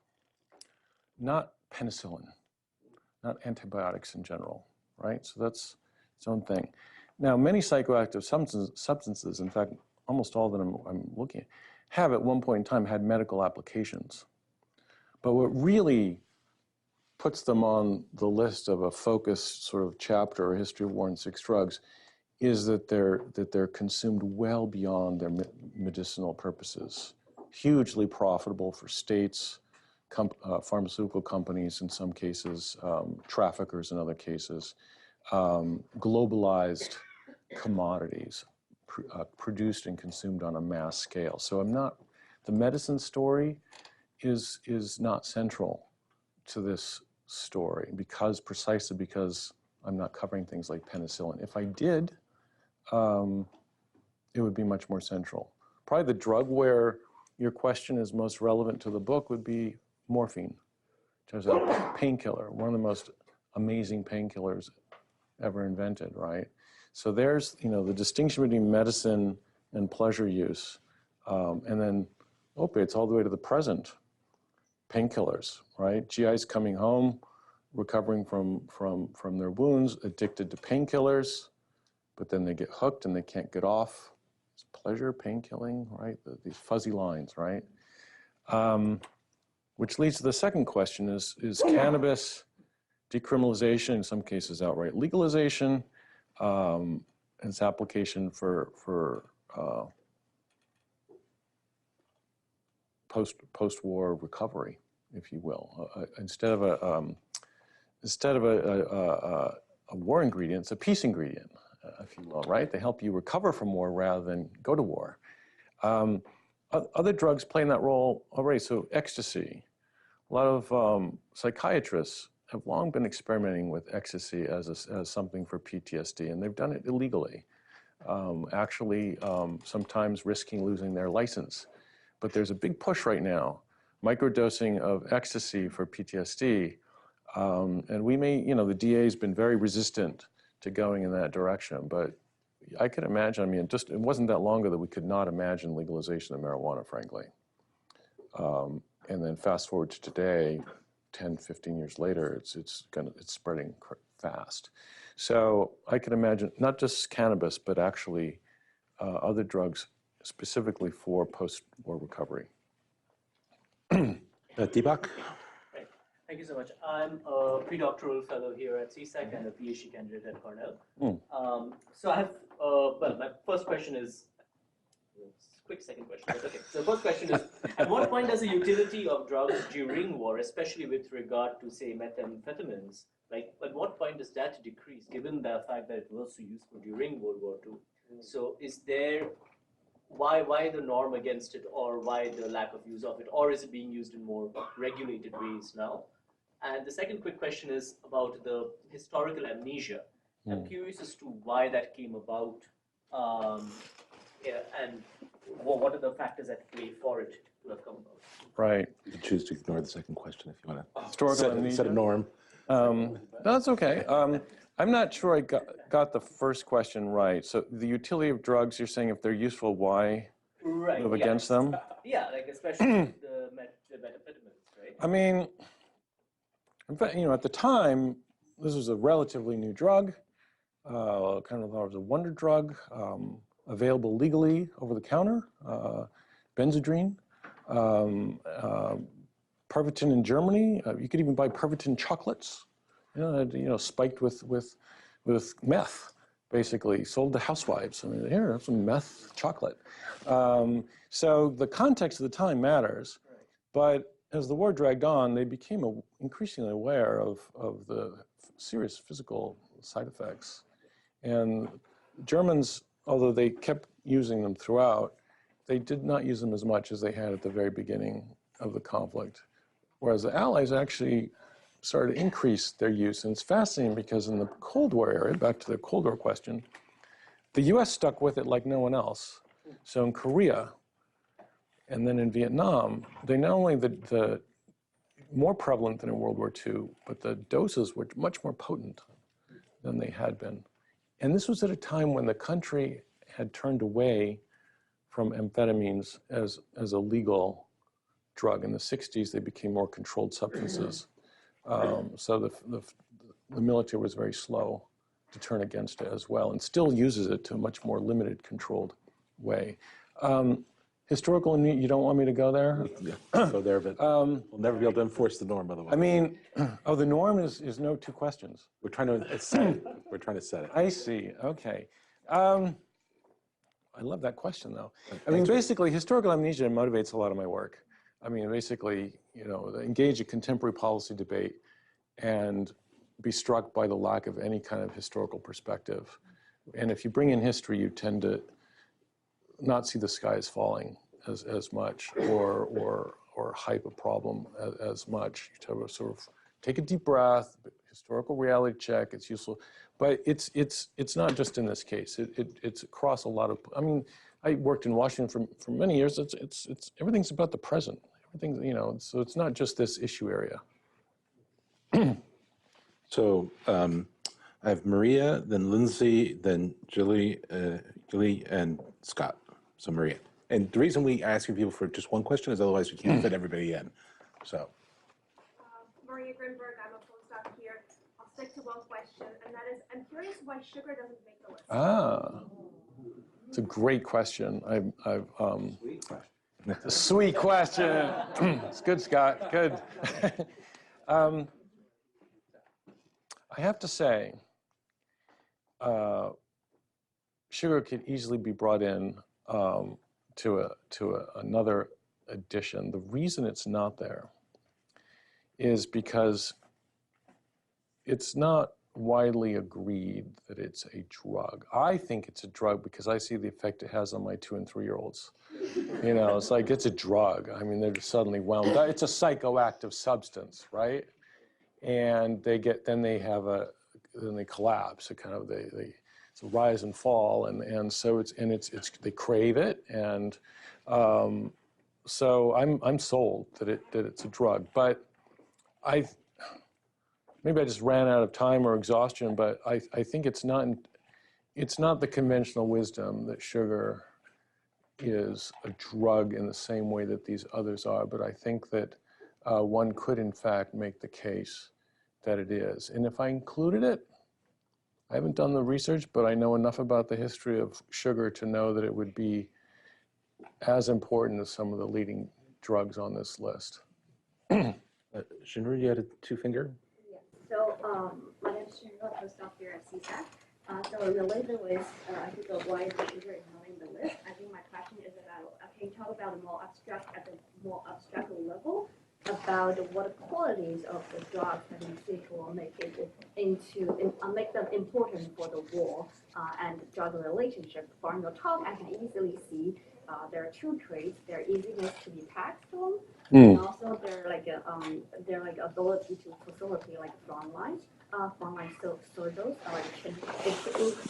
not penicillin, not antibiotics in general, right? So that's its own thing. Now, many psychoactive substances, in fact, almost all that I'm looking at, have at one point in time had medical applications. But what really puts them on the list of a focused sort of chapter or history of war and sex drugs is that they're consumed well beyond their medicinal purposes. Hugely profitable for states, pharmaceutical companies in some cases, traffickers in other cases, globalized commodities produced and consumed on a mass scale. So the medicine story is not central to this story precisely because I'm not covering things like penicillin. If I did, it would be much more central. Probably the drug where your question is most relevant to the book would be morphine, which is a painkiller, one of the most amazing painkillers ever invented, right? So there's, the distinction between medicine and pleasure use, and then opiates all the way to the present, painkillers, right? GIs coming home, recovering from their wounds, addicted to painkillers, but then they get hooked and they can't get off. It's pleasure, painkilling, right? These fuzzy lines, right? Which leads to the second question is cannabis decriminalization, in some cases outright legalization, and its application for post-war recovery, if you will. Instead of a war ingredient, it's a peace ingredient, if you will, right? They help you recover from war rather than go to war. Other drugs play in that role already. So ecstasy, a lot of psychiatrists have long been experimenting with ecstasy as something for PTSD, and they've done it illegally, actually sometimes risking losing their license. But there's a big push right now, microdosing of ecstasy for PTSD, and we may, the DA has been very resistant to going in that direction, but I could imagine, it wasn't that long ago that we could not imagine legalization of marijuana, frankly. And then fast forward to today, 10, 15 years later, it's spreading fast. So I can imagine not just cannabis, but actually other drugs specifically for post-war recovery. Deepak? Right. Thank you so much. I'm a pre-doctoral fellow here at CSEC and a PhD candidate at Cornell. So I have, my first question is, quick second question, but okay. So the first question is, at what point does the utility of drugs during war, especially with regard to, say, methamphetamines, at what point does that decrease, given the fact that it was so useful during World War II? So is there, why the norm against it, or why the lack of use of it, or is it being used in more regulated ways now? And the second quick question is about the historical amnesia. I'm curious as to why that came about, and what are the factors at play for it to have come about? Right. You can choose to ignore the second question if you want to. Historical amnesia. Set a norm. No, that's okay. I'm not sure I got the first question right. So the utility of drugs, you're saying if they're useful, why move against them? Yeah, especially the methamphetamines, right? In fact, at the time, this was a relatively new drug, kind of thought it was a wonder drug, available legally over the counter, Benzedrine, Pervitin in Germany. You could even buy Pervitin chocolates, spiked with meth, basically sold to housewives. Here, have some meth chocolate. So the context of the time matters, but as the war dragged on, they became increasingly aware of the serious physical side effects. And Germans, although they kept using them throughout, they did not use them as much as they had at the very beginning of the conflict. Whereas the Allies actually started to increase their use. And it's fascinating because in the Cold War era, back to the Cold War question, the US stuck with it like no one else. So in Korea, and then in Vietnam, they not only the more prevalent than in World War II, but the doses were much more potent than they had been. And this was at a time when the country had turned away from amphetamines as a legal drug. In the 60s, they became more controlled substances. So the military was very slow to turn against it as well, and still uses it to a much more limited, controlled way. Historical, you don't want me to go there? Yeah, go there, but we'll never be able to enforce the norm otherwise. The norm is no two questions. We're trying to set it. We're trying to set it. I see, okay. I love that question, though. Basically, historical amnesia motivates a lot of my work. Basically, engage a contemporary policy debate and be struck by the lack of any kind of historical perspective. And if you bring in history, you tend to not see the sky as falling as much, or or hype a problem as much. You have to sort of take a deep breath, historical reality check. It's useful, but it's not just in this case. It's across a lot of. I mean, I worked in Washington for many years. It's everything's about the present. Everything, you know. So it's not just this issue area. So I have Maria, then Lindsay, then Julie, and Scott. So Maria. And the reason we ask people for just one question is otherwise we can't fit everybody in. So. Maria Grinberg, I'm a postdoc here. I'll stick to one question, and that is, I'm curious why sugar doesn't make the list. Ah, it's a great question. It's a sweet question. It's good, Scott. Good. I have to say, sugar could easily be brought in to another addition. The reason it's not there is because it's not widely agreed that it's a drug. I think it's a drug because I see the effect it has on my 2- and 3-year-olds. You know, it's like it's a drug. I mean, they're suddenly wound up. It's a psychoactive substance, right? And then they collapse. It kind of it's a rise and fall, and so they crave it, and so I'm sold that it's a drug. But maybe I just ran out of time or exhaustion, but I think it's not the conventional wisdom that sugar is a drug in the same way that these others are, but I think that one could in fact make the case that it is. And if I included it, I haven't done the research, but I know enough about the history of sugar to know that it would be as important as some of the leading drugs on this list. Shinru, you had a 2-finger? Yeah. So my name is Shinru, a postdoc here at CSAC. So related with, I think why the sugar is not in the list. I think my question is about, can you talk about the more abstract, at the more abstract level, about what qualities of the drugs that you think will make make them important for the war and drug relationship. From your talk, I can easily see there are 2 traits: their easiness to be passed on, and also their ability to facilitate like frontline soldiers,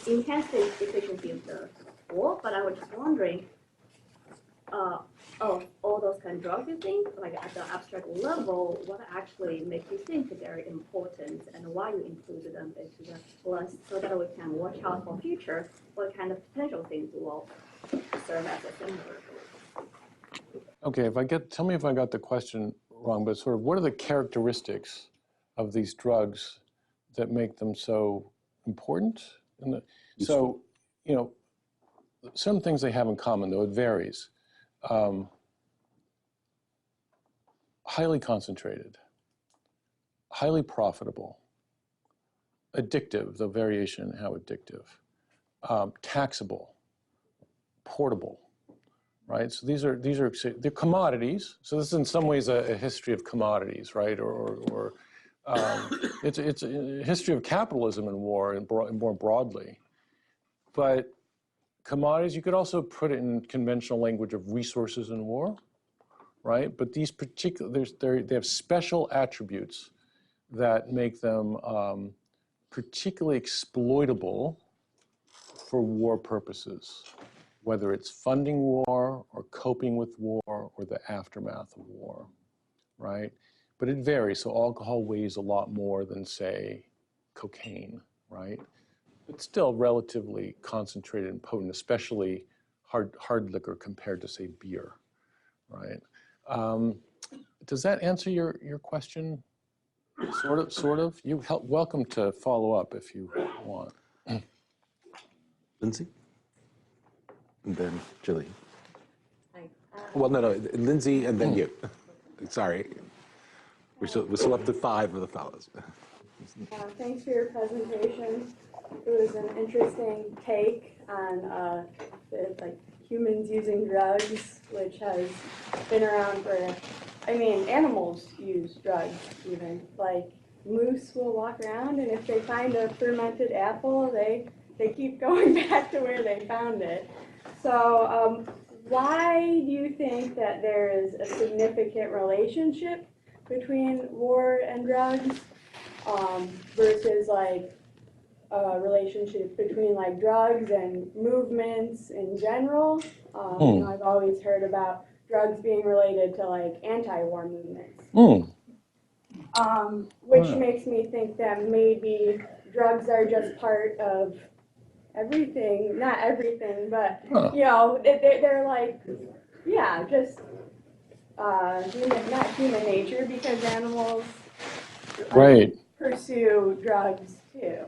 enhance the efficiency of the war. But I was just wondering, of all those kind of drugs, you think, like at the abstract level, what actually makes you think they're important, and why you included them into the list, so that we can watch out for future what kind of potential things will serve as a similar. Okay, tell me if I got the question wrong, but sort of what are the characteristics of these drugs that make them so important? So, you know, some things they have in common, though it varies. Highly concentrated, highly profitable, addictive, the variation in how addictive, taxable, portable, right? So they're commodities. So this is in some ways a history of commodities, right? Or it's a history of capitalism and war and more broadly. But commodities, you could also put it in conventional language of resources in war, right? But these they have special attributes that make them particularly exploitable for war purposes, whether it's funding war or coping with war or the aftermath of war, right? But it varies. So alcohol weighs a lot more than, say, cocaine, right? But still relatively concentrated and potent, especially hard liquor compared to, say, beer, right? Does that answer your question? Sort of. Welcome to follow up if you want. Lindsay? And then Julie. Hi. Well, no, Lindsay and then you. Sorry. We're still up to 5 of the fellows. Thanks for your presentation. It was an interesting take on humans using drugs, which has been around for, animals use drugs even. Like moose will walk around, and if they find a fermented apple, they keep going back to where they found it. So why do you think that there is a significant relationship between war and drugs versus like a relationship between like drugs and movements in general? You know, I've always heard about drugs being related to like anti-war movements, which makes me think that maybe drugs are just part of everything, not everything, but you know, they're like, yeah, just not human nature, because animals pursue drugs too.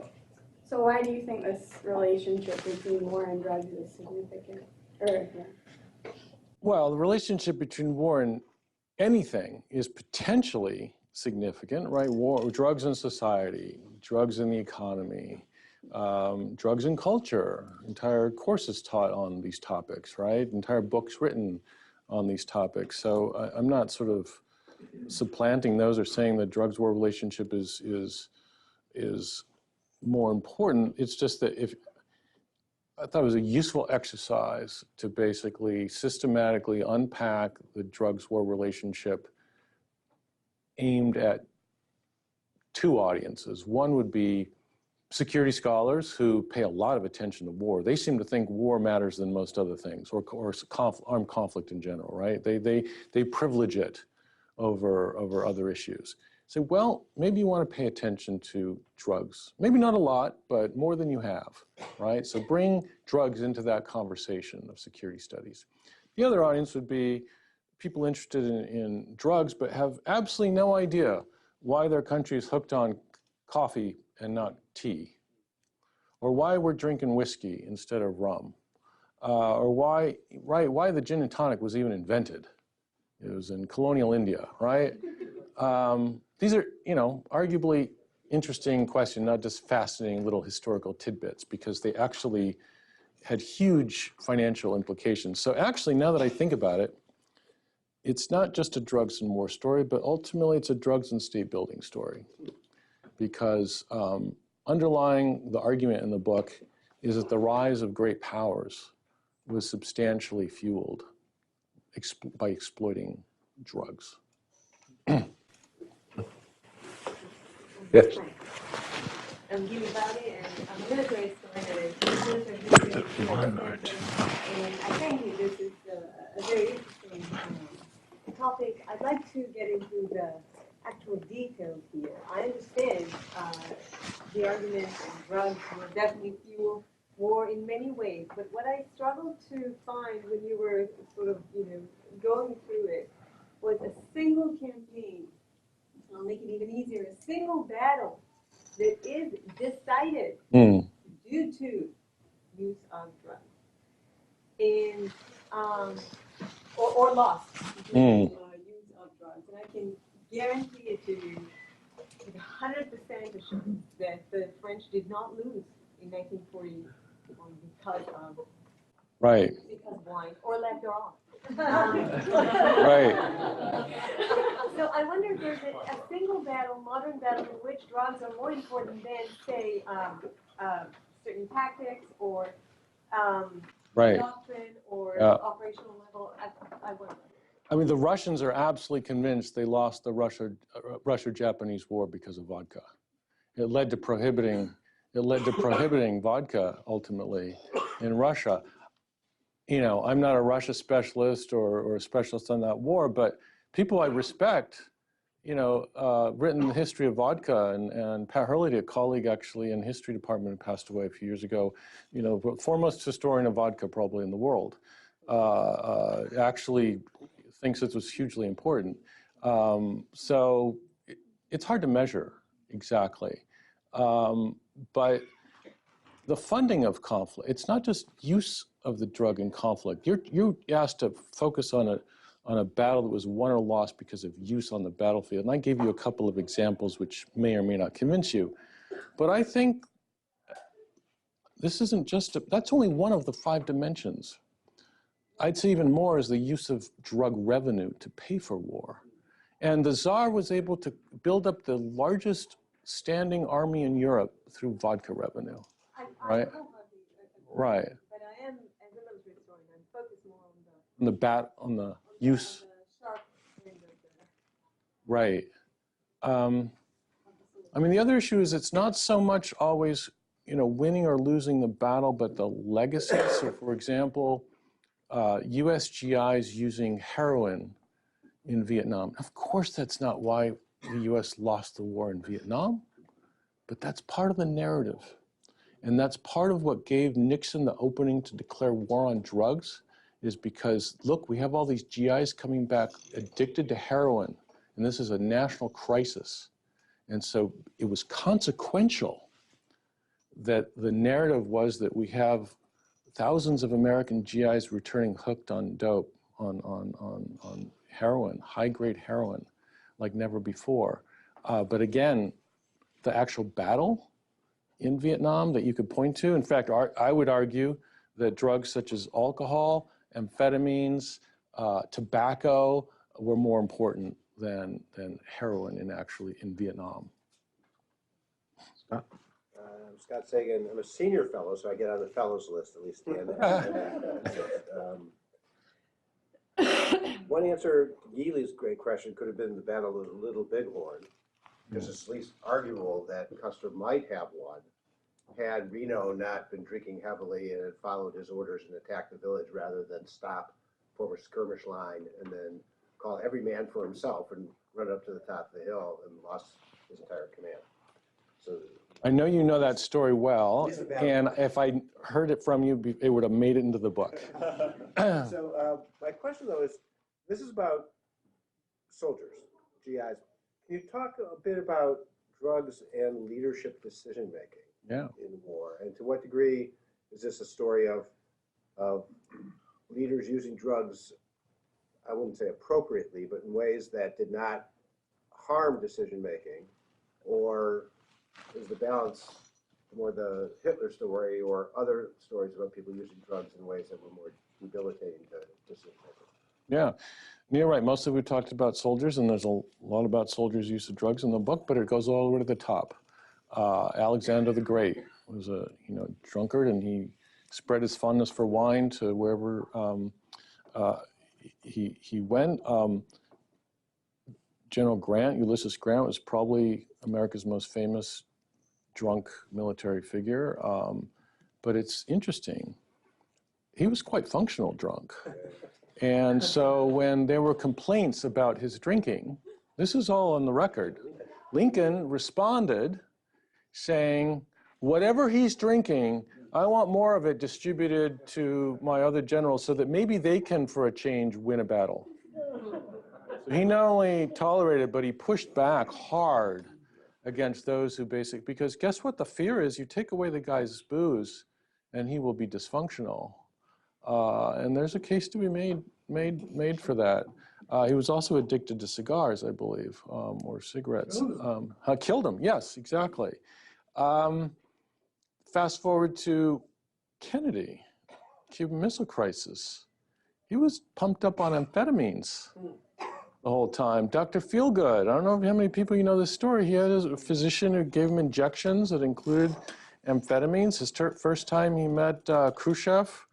So why do you think this relationship between war and drugs is significant? Well, the relationship between war and anything is potentially significant, right? War, drugs in society, drugs in the economy, drugs in culture. Entire courses taught on these topics, right? Entire books written on these topics. So I'm not sort of supplanting those or saying that drugs-war relationship is more important. It's just that if I thought it was a useful exercise to basically systematically unpack the drugs-war relationship aimed at two audiences. One would be security scholars who pay a lot of attention to war. They seem to think war matters than most other things, or armed conflict in general, right? They privilege it over other issues. Say, well, maybe you want to pay attention to drugs. Maybe not a lot, but more than you have, right? So bring drugs into that conversation of security studies. The other audience would be people interested in drugs, but have absolutely no idea why their country is hooked on coffee and not tea, or why we're drinking whiskey instead of rum, or why the gin and tonic was even invented. It was in colonial India, right? These are, you know, arguably interesting questions, not just fascinating little historical tidbits, because they actually had huge financial implications. So actually, now that I think about it, it's not just a drugs and war story, but ultimately it's a drugs and state building story. Because underlying the argument in the book is that the rise of great powers was substantially fueled by exploiting drugs. Yes. I'm Gilly Bali, and I'm a military historian and I think this is a very interesting topic. I'd like to get into the actual details here. I understand the argument that drugs will definitely fuel war in many ways, but what I struggled to find when you were sort of, you know, going through it was a single campaign. I'll make it even easier. A single battle that is decided due to use of drugs, and or lost due to use of drugs. And I can guarantee it to you with 100% assurance that the French did not lose in 1941 because of wine or lack thereof. Right. So I wonder if there's a single battle, modern battle, in which drugs are more important than, say, certain tactics or doctrine or operational level. I wonder. I mean, the Russians are absolutely convinced they lost the Russia-Japanese war because of vodka. It led to prohibiting vodka ultimately in Russia. You know, I'm not a Russia specialist or a specialist on that war, but people I respect, you know, written the history of vodka, and Pat Hurley, a colleague actually in history department, passed away a few years ago, you know, foremost historian of vodka probably in the world, actually thinks this was hugely important. So it's hard to measure exactly, but the funding of conflict, it's not just use of the drug in conflict. You're asked to focus on a battle that was won or lost because of use on the battlefield. And I gave you a couple of examples which may or may not convince you. But I think this isn't just, that's only one of the 5 dimensions. I'd say even more is the use of drug revenue to pay for war. And the Tsar was able to build up the largest standing army in Europe through vodka revenue. Right? Right. But I am, as a military historian, I'm focused more on on the use. Right. I mean, the other issue is it's not so much always, winning or losing the battle, but the legacy. So, for example, U.S. GIs using heroin in Vietnam. Of course, that's not why the U.S. lost the war in Vietnam, but that's part of the narrative. And that's part of what gave Nixon the opening to declare war on drugs, is because, look, we have all these GIs coming back addicted to heroin, and this is a national crisis. And so it was consequential that the narrative was that we have thousands of American GIs returning hooked on dope, on heroin, high-grade heroin, like never before. But again, the actual battle in Vietnam that you could point to, in fact, I would argue that drugs such as alcohol, amphetamines, tobacco were more important than heroin in Vietnam. I'm Scott Sagan. I'm a senior fellow, so I get on the fellows list, at least. One answer to Geely's great question could have been the Battle of the Little Bighorn, because it's at least arguable that Custer might have won had Reno not been drinking heavily and had followed his orders and attacked the village rather than stop, form a skirmish line, and then call every man for himself and run up to the top of the hill and lost his entire command. So I know you know that story well, and if I heard it from you, it would have made it into the book. So my question, though, is this is about soldiers, GIs. Can you talk a bit about drugs and leadership decision-making in war? And to what degree is this a story of leaders using drugs, I wouldn't say appropriately, but in ways that did not harm decision-making? Or is the balance more the Hitler story or other stories about people using drugs in ways that were more debilitating to decision-making? Yeah, you're right. Mostly we talked about soldiers, and there's a lot about soldiers' use of drugs in the book, but it goes all the way to the top. Alexander the Great was a drunkard, and he spread his fondness for wine to wherever he went. General Grant, Ulysses Grant, was probably America's most famous drunk military figure. But it's interesting. He was quite functional drunk. And so when there were complaints about his drinking, this is all on the record, Lincoln responded saying, whatever he's drinking, I want more of it distributed to my other generals so that maybe they can, for a change, win a battle. So he not only tolerated, but he pushed back hard against those who because guess what the fear is? You take away the guy's booze and he will be dysfunctional. And there's a case to be made for that. He was also addicted to cigars, I believe, or cigarettes. Killed him, yes, exactly. Fast forward to Kennedy, Cuban Missile Crisis. He was pumped up on amphetamines the whole time. Dr. Feelgood, I don't know how many people you know this story. He had a physician who gave him injections that included amphetamines. His first time he met Khrushchev,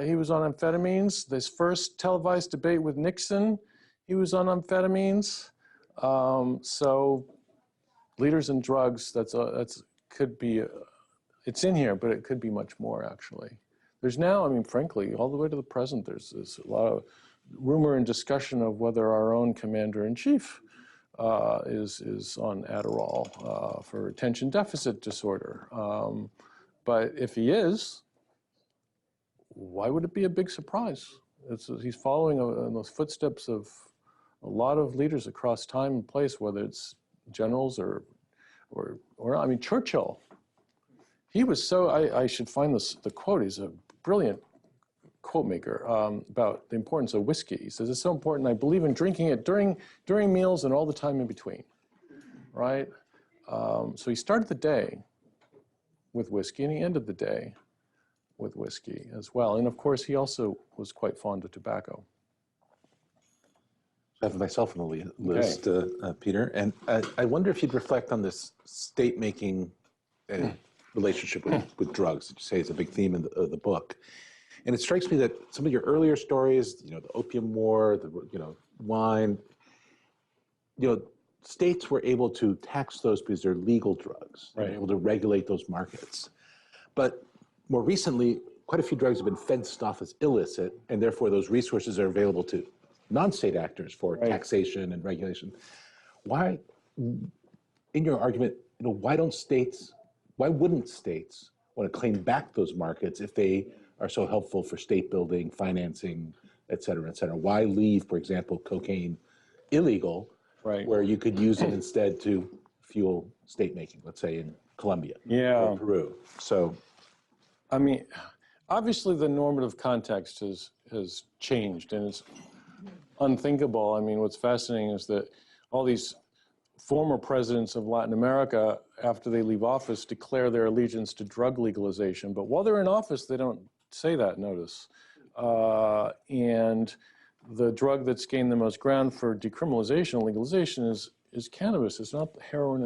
he was on amphetamines. This first televised debate with Nixon, he was on amphetamines. So leaders and drugs, could be, it's in here, but it could be much more actually. There's now, I mean, frankly, all the way to the present, there's a lot of rumor and discussion of whether our own commander-in-chief is on Adderall for attention deficit disorder. But if he is, why would it be a big surprise? He's following in those footsteps of a lot of leaders across time and place, whether it's generals or I mean, Churchill. He was so, I should find the quote, he's a brilliant quote maker about the importance of whiskey. He says, it's so important, I believe in drinking it during meals and all the time in between, right? So he started the day with whiskey and he ended the day with whiskey as well. And of course, he also was quite fond of tobacco. I have myself on the list, Peter, and I wonder if you'd reflect on this state-making relationship with drugs that you say is a big theme of the book. And it strikes me that some of your earlier stories, the opium war, the wine, states were able to tax those because they're legal drugs. Right. They're able to regulate those markets. But more recently, quite a few drugs have been fenced off as illicit, and therefore those resources are available to non-state actors for taxation and regulation. Why, in your argument, why wouldn't states want to claim back those markets if they are so helpful for state building, financing, et cetera, et cetera? Why leave, for example, cocaine illegal, where you could use it instead to fuel state making, let's say in Colombia or Peru? So, I mean, obviously the normative context has changed, and it's unthinkable. I mean, what's fascinating is that all these former presidents of Latin America, after they leave office, declare their allegiance to drug legalization. But while they're in office, they don't say that, notice. And the drug that's gained the most ground for decriminalization and legalization is cannabis. It's not heroin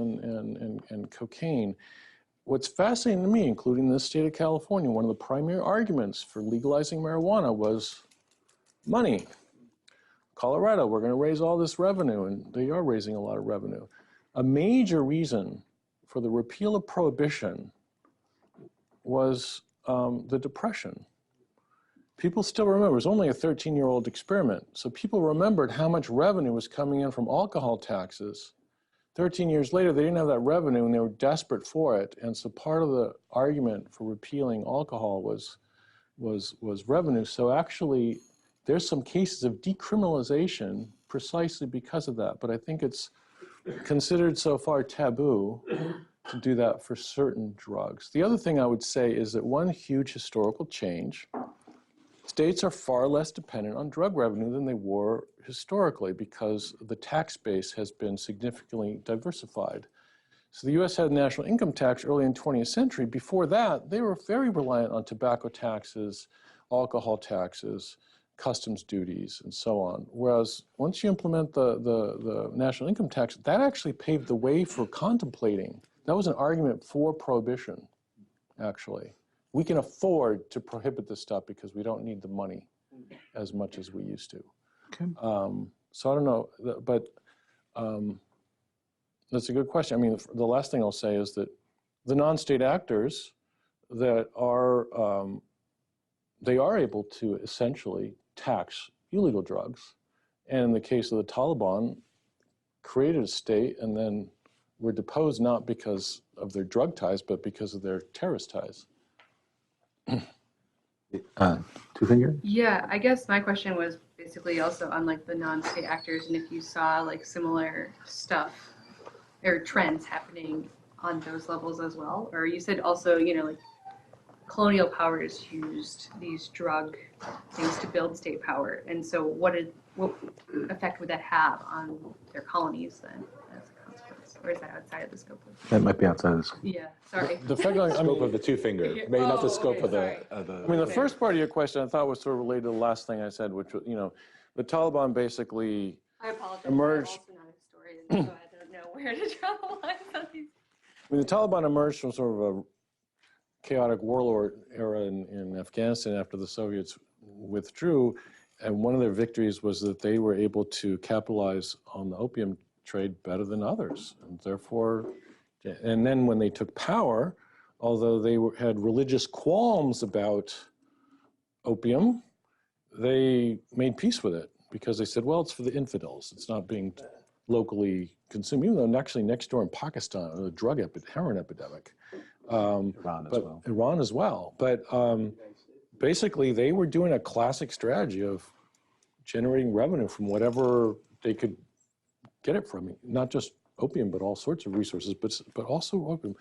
and cocaine. What's fascinating to me, including the state of California, one of the primary arguments for legalizing marijuana was money. Colorado, we're going to raise all this revenue, and they are raising a lot of revenue. A major reason for the repeal of prohibition was the Depression. People still remember, it was only a 13-year-old experiment, so people remembered how much revenue was coming in from alcohol taxes. 13 years later, they didn't have that revenue, and they were desperate for it, and so part of the argument for repealing alcohol was revenue. So actually, there's some cases of decriminalization precisely because of that, but I think it's considered so far taboo to do that for certain drugs. The other thing I would say is that one huge historical change, states are far less dependent on drug revenue than they were historically because the tax base has been significantly diversified. So the US had a national income tax early in the 20th century. Before that, they were very reliant on tobacco taxes, alcohol taxes, customs duties, and so on. Whereas once you implement the national income tax, that actually paved the way for contemplating. That was an argument for prohibition, actually. We can afford to prohibit this stuff because we don't need the money as much as we used to. Okay. So I don't know, but that's a good question. I mean, the last thing I'll say is that the non-state actors that are, they are able to essentially tax illegal drugs. And in the case of the Taliban, created a state and then were deposed not because of their drug ties, but because of their terrorist ties. Two finger? Yeah, I guess my question was basically also on like the non-state actors and if you saw like similar stuff or trends happening on those levels as well. Or you said also, like colonial powers used these drug things to build state power. And so what effect would that have on their colonies then as a consequence? Or is that outside of the scope of That might be outside of the scope. Yeah, sorry. The scope of the two finger, maybe not the scope of the. I mean, the first part of your question I thought was sort of related to the last thing I said, which was, the Taliban basically emerged. I'm also not a historian, so I don't know where to draw the lines on these. I mean, the Taliban emerged from sort of a chaotic warlord era in Afghanistan after the Soviets withdrew, and one of their victories was that they were able to capitalize on the opium trade better than others, and therefore, and then when they took power, although they had religious qualms about opium, they made peace with it because they said, well, it's for the infidels. It's not being locally consumed, even though actually next door in Pakistan, a heroin epidemic. Iran as well. But basically, they were doing a classic strategy of generating revenue from whatever they could get it from, not just opium, but all sorts of resources, but also opium.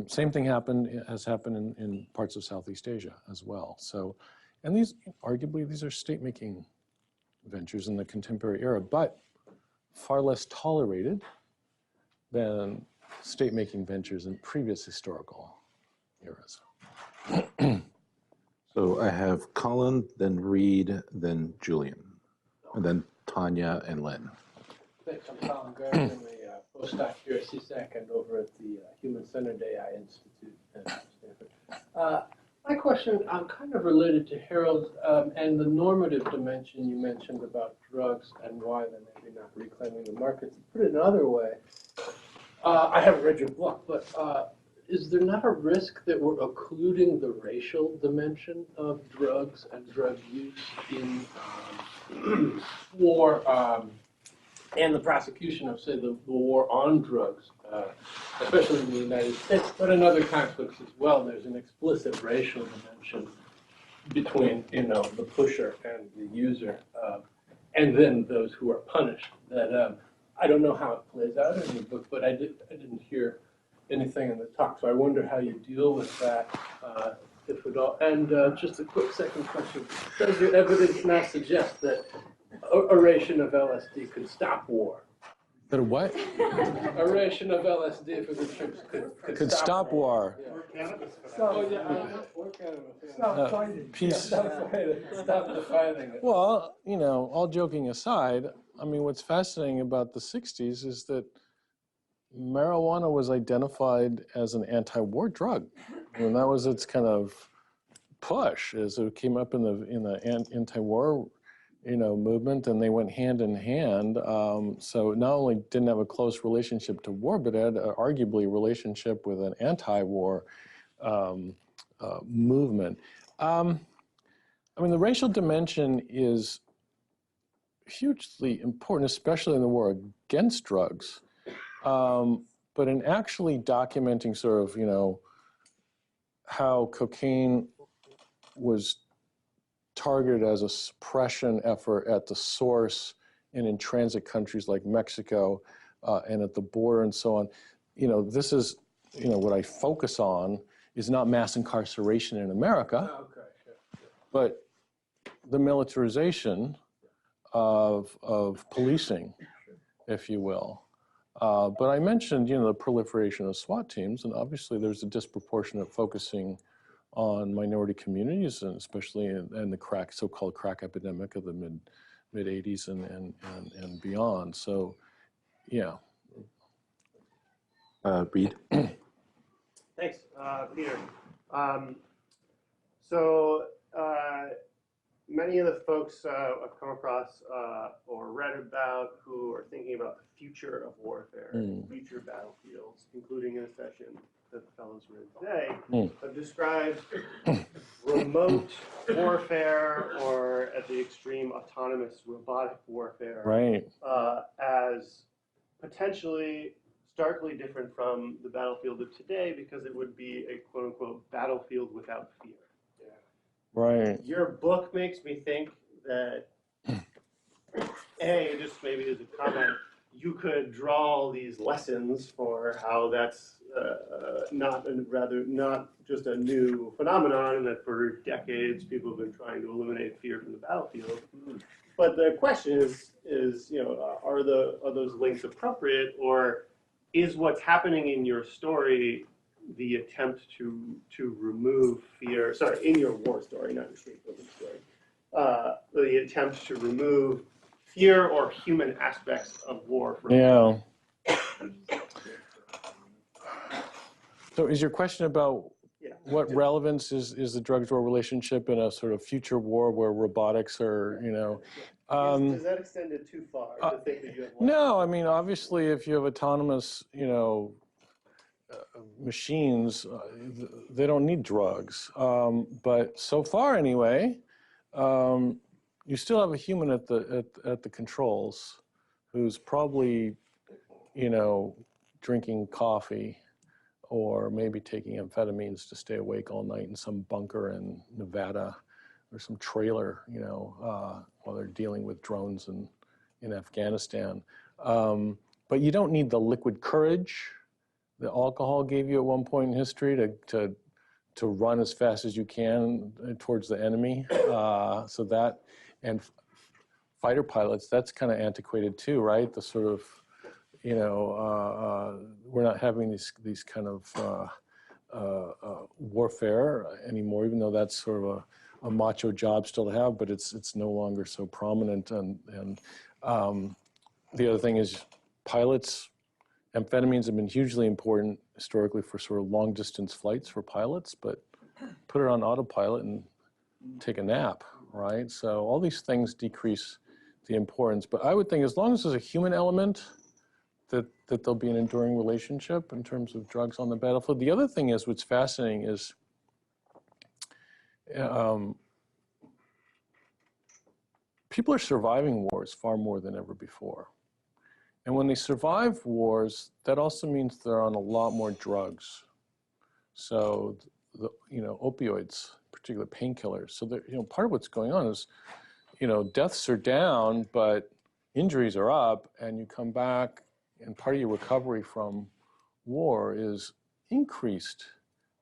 Same thing has happened in parts of Southeast Asia as well. So, and arguably, these are state-making ventures in the contemporary era, but far less tolerated than state-making ventures in previous historical eras. So I have Colin, then Reed, then Julian, and then Tanya and Lynn. Thanks. I'm Colin Graham. I'm a postdoc here at CSAC and over at the Human Centered AI Institute at Stanford. My question, kind of related to Harold and the normative dimension you mentioned about drugs and why they're maybe not reclaiming the market. To put it another way, I haven't read your book, but is there not a risk that we're occluding the racial dimension of drugs and drug use in war and the prosecution of, say, the war on drugs, especially in the United States, but in other conflicts as well? There's an explicit racial dimension between, the pusher and the user, and then those who are punished. That I don't know how it plays out in the book, but I didn't hear anything in the talk, so I wonder how you deal with that, if at all. And just a quick second question: does your evidence not suggest that a ration of LSD could stop war? That a what? A ration of LSD for the troops could stop war. Yeah. Or cannabis. Oh, yeah. Or cannabis. Yeah. Stop fighting. Peace. Stop the fighting. Well, all joking aside, I mean, what's fascinating about the 60s is that marijuana was identified as an anti-war drug. I mean, that was its kind of push as it came up in the anti-war movement, and they went hand in hand. So not only didn't have a close relationship to war, but it had arguably a relationship with an anti-war movement. I mean, the racial dimension is hugely important, especially in the war against drugs. But in actually documenting sort of, how cocaine was targeted as a suppression effort at the source and in transit countries like Mexico and at the border and so on. This is, what I focus on is not mass incarceration in America, but the militarization of policing, if you will. But I mentioned, the proliferation of SWAT teams, and obviously there's a disproportionate focusing on minority communities, and especially in the so-called crack epidemic of the mid 80s and beyond. So, yeah. Reed. Thanks, Peter. Many of the folks I've come across or read about who are thinking about the future of warfare, future battlefields, including in a session that the fellows were in today, have described remote warfare, or at the extreme, autonomous robotic warfare, as potentially starkly different from the battlefield of today, because it would be a quote-unquote battlefield without fear. Right. Your book makes me think that, A, just maybe as a comment, you could draw these lessons for how that's not just a new phenomenon, and that for decades people have been trying to eliminate fear from the battlefield. But the question is are those links appropriate, or is what's happening in your story the attempt to remove fear? Sorry, in your war story, not your street building story. The attempt to remove fear or human aspects of war from So is your question about what relevance is the drug-war relationship in a sort of future war where robotics are, does that extend it too far to think that you have No, I mean, obviously, if you have autonomous, machines, they don't need drugs. But so far, anyway, you still have a human at the controls who's probably, drinking coffee or maybe taking amphetamines to stay awake all night in some bunker in Nevada or some trailer, while they're dealing with drones in Afghanistan. But you don't need the liquid courage that alcohol gave you at one point in history to run as fast as you can towards the enemy. So that, and fighter pilots, that's kind of antiquated too, right? The sort of, we're not having these kind of warfare anymore, even though that's sort of a macho job still to have, but it's no longer so prominent. And the other thing is pilots. Amphetamines have been hugely important historically for sort of long distance flights for pilots, but put it on autopilot and take a nap, right? So all these things decrease the importance. But I would think as long as there's a human element, that there'll be an enduring relationship in terms of drugs on the battlefield. The other thing is, what's fascinating is people are surviving wars far more than ever before. And when they survive wars, that also means they're on a lot more drugs. So, opioids, particularly painkillers. So, part of what's going on is, deaths are down, but injuries are up, and you come back, and part of your recovery from war is increased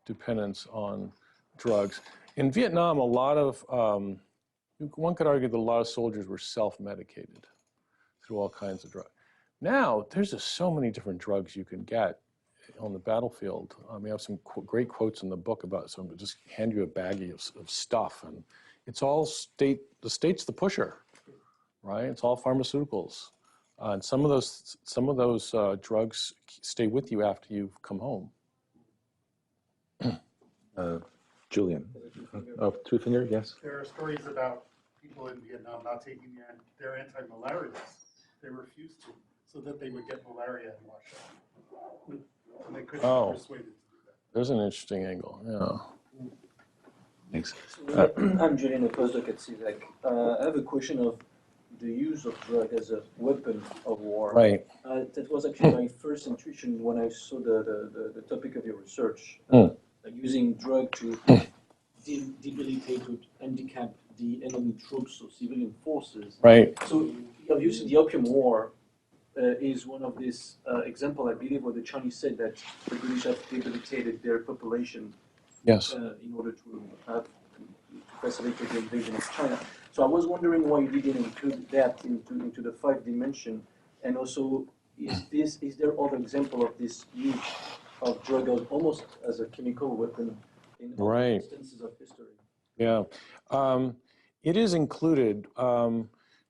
dependence on drugs. In Vietnam, a lot of, one could argue that a lot of soldiers were self-medicated through all kinds of drugs. Now, there's just so many different drugs you can get on the battlefield. We have some great quotes in the book about some, just hand you a baggie of stuff, and it's all the state's the pusher, right? It's all pharmaceuticals. And some of those drugs stay with you after you've come home. Julian. Oh, two finger, yes. There are stories about people in Vietnam not taking their anti-malarials. They refused to, so that they would get malaria and wash out. And they couldn't be persuaded to do that. There's an interesting angle, yeah. Thanks. I'm Julian, a postdoc at CSEC. I have a question of the use of drug as a weapon of war. Right. That was actually my first intuition when I saw the topic of your research. Using drug to debilitate or handicap the enemy troops or civilian forces. Right. So obviously the Opium War is one of these example, I believe, where the Chinese said that the British have debilitated their population. Yes. In order to facilitate the invasion of China. So I was wondering why you didn't include that into the 5 dimension, and also is there other example of this use of drug almost as a chemical weapon in other instances of history? Yeah, it is included.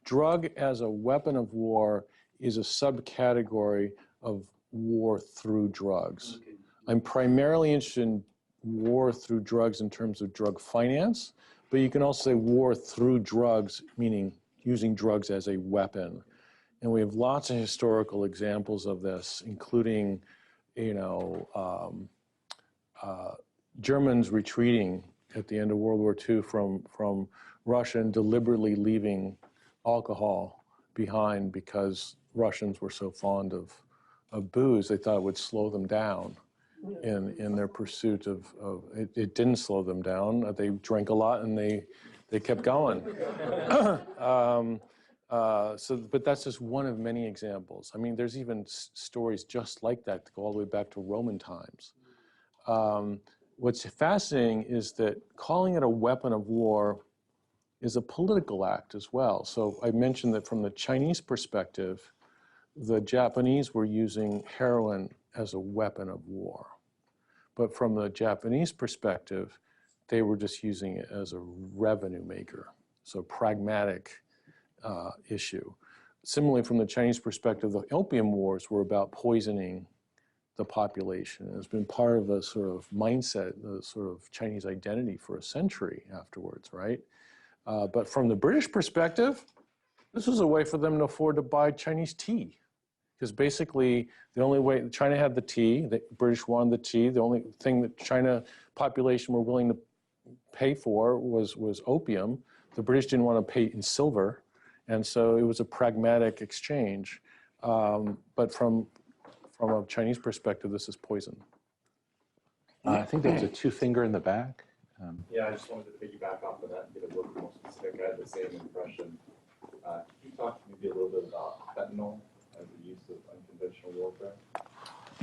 Drug as a weapon of war is a subcategory of war through drugs. Okay. I'm primarily interested in war through drugs in terms of drug finance, but you can also say war through drugs, meaning using drugs as a weapon. And we have lots of historical examples of this, including, Germans retreating at the end of World War II from Russia and deliberately leaving alcohol behind because Russians were so fond of booze, they thought it would slow them down. In their pursuit of it didn't slow them down. They drank a lot and they kept going. But that's just one of many examples. I mean, there's even stories just like that that go all the way back to Roman times. What's fascinating is that calling it a weapon of war is a political act as well. So I mentioned that from the Chinese perspective, the Japanese were using heroin as a weapon of war. But from the Japanese perspective, they were just using it as a revenue maker, so pragmatic issue. Similarly, from the Chinese perspective, the opium wars were about poisoning the population. It's been part of a sort of mindset, the sort of Chinese identity for a century afterwards, right? But from the British perspective, this was a way for them to afford to buy Chinese tea. Because basically, the only way, China had the tea, the British wanted the tea, the only thing that China population were willing to pay for was opium. The British didn't want to pay in silver, and so it was a pragmatic exchange. But from a Chinese perspective, this is poison. I think there was a two-finger in the back. Yeah, I just wanted to piggyback off of that and get a little bit more specific. I had the same impression. Can you talk maybe a little bit about fentanyl as the use of unconventional warfare?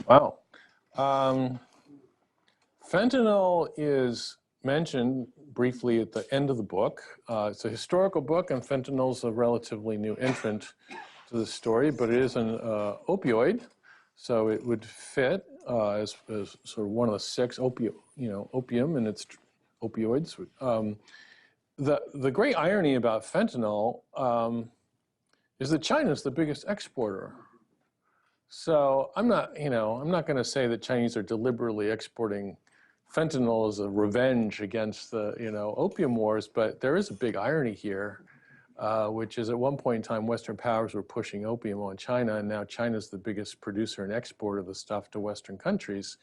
Wow. Fentanyl is mentioned briefly at the end of the book. It's a historical book, and fentanyl's a relatively new entrant to the story, but it is an opioid, so it would fit as sort of one of the 6 opium and its opioids. The great irony about fentanyl is that China is the biggest exporter. So I'm not going to say that Chinese are deliberately exporting fentanyl is a revenge against the, opium wars, but there is a big irony here, which is at one point in time, Western powers were pushing opium on China, and now China's the biggest producer and exporter of the stuff to Western countries.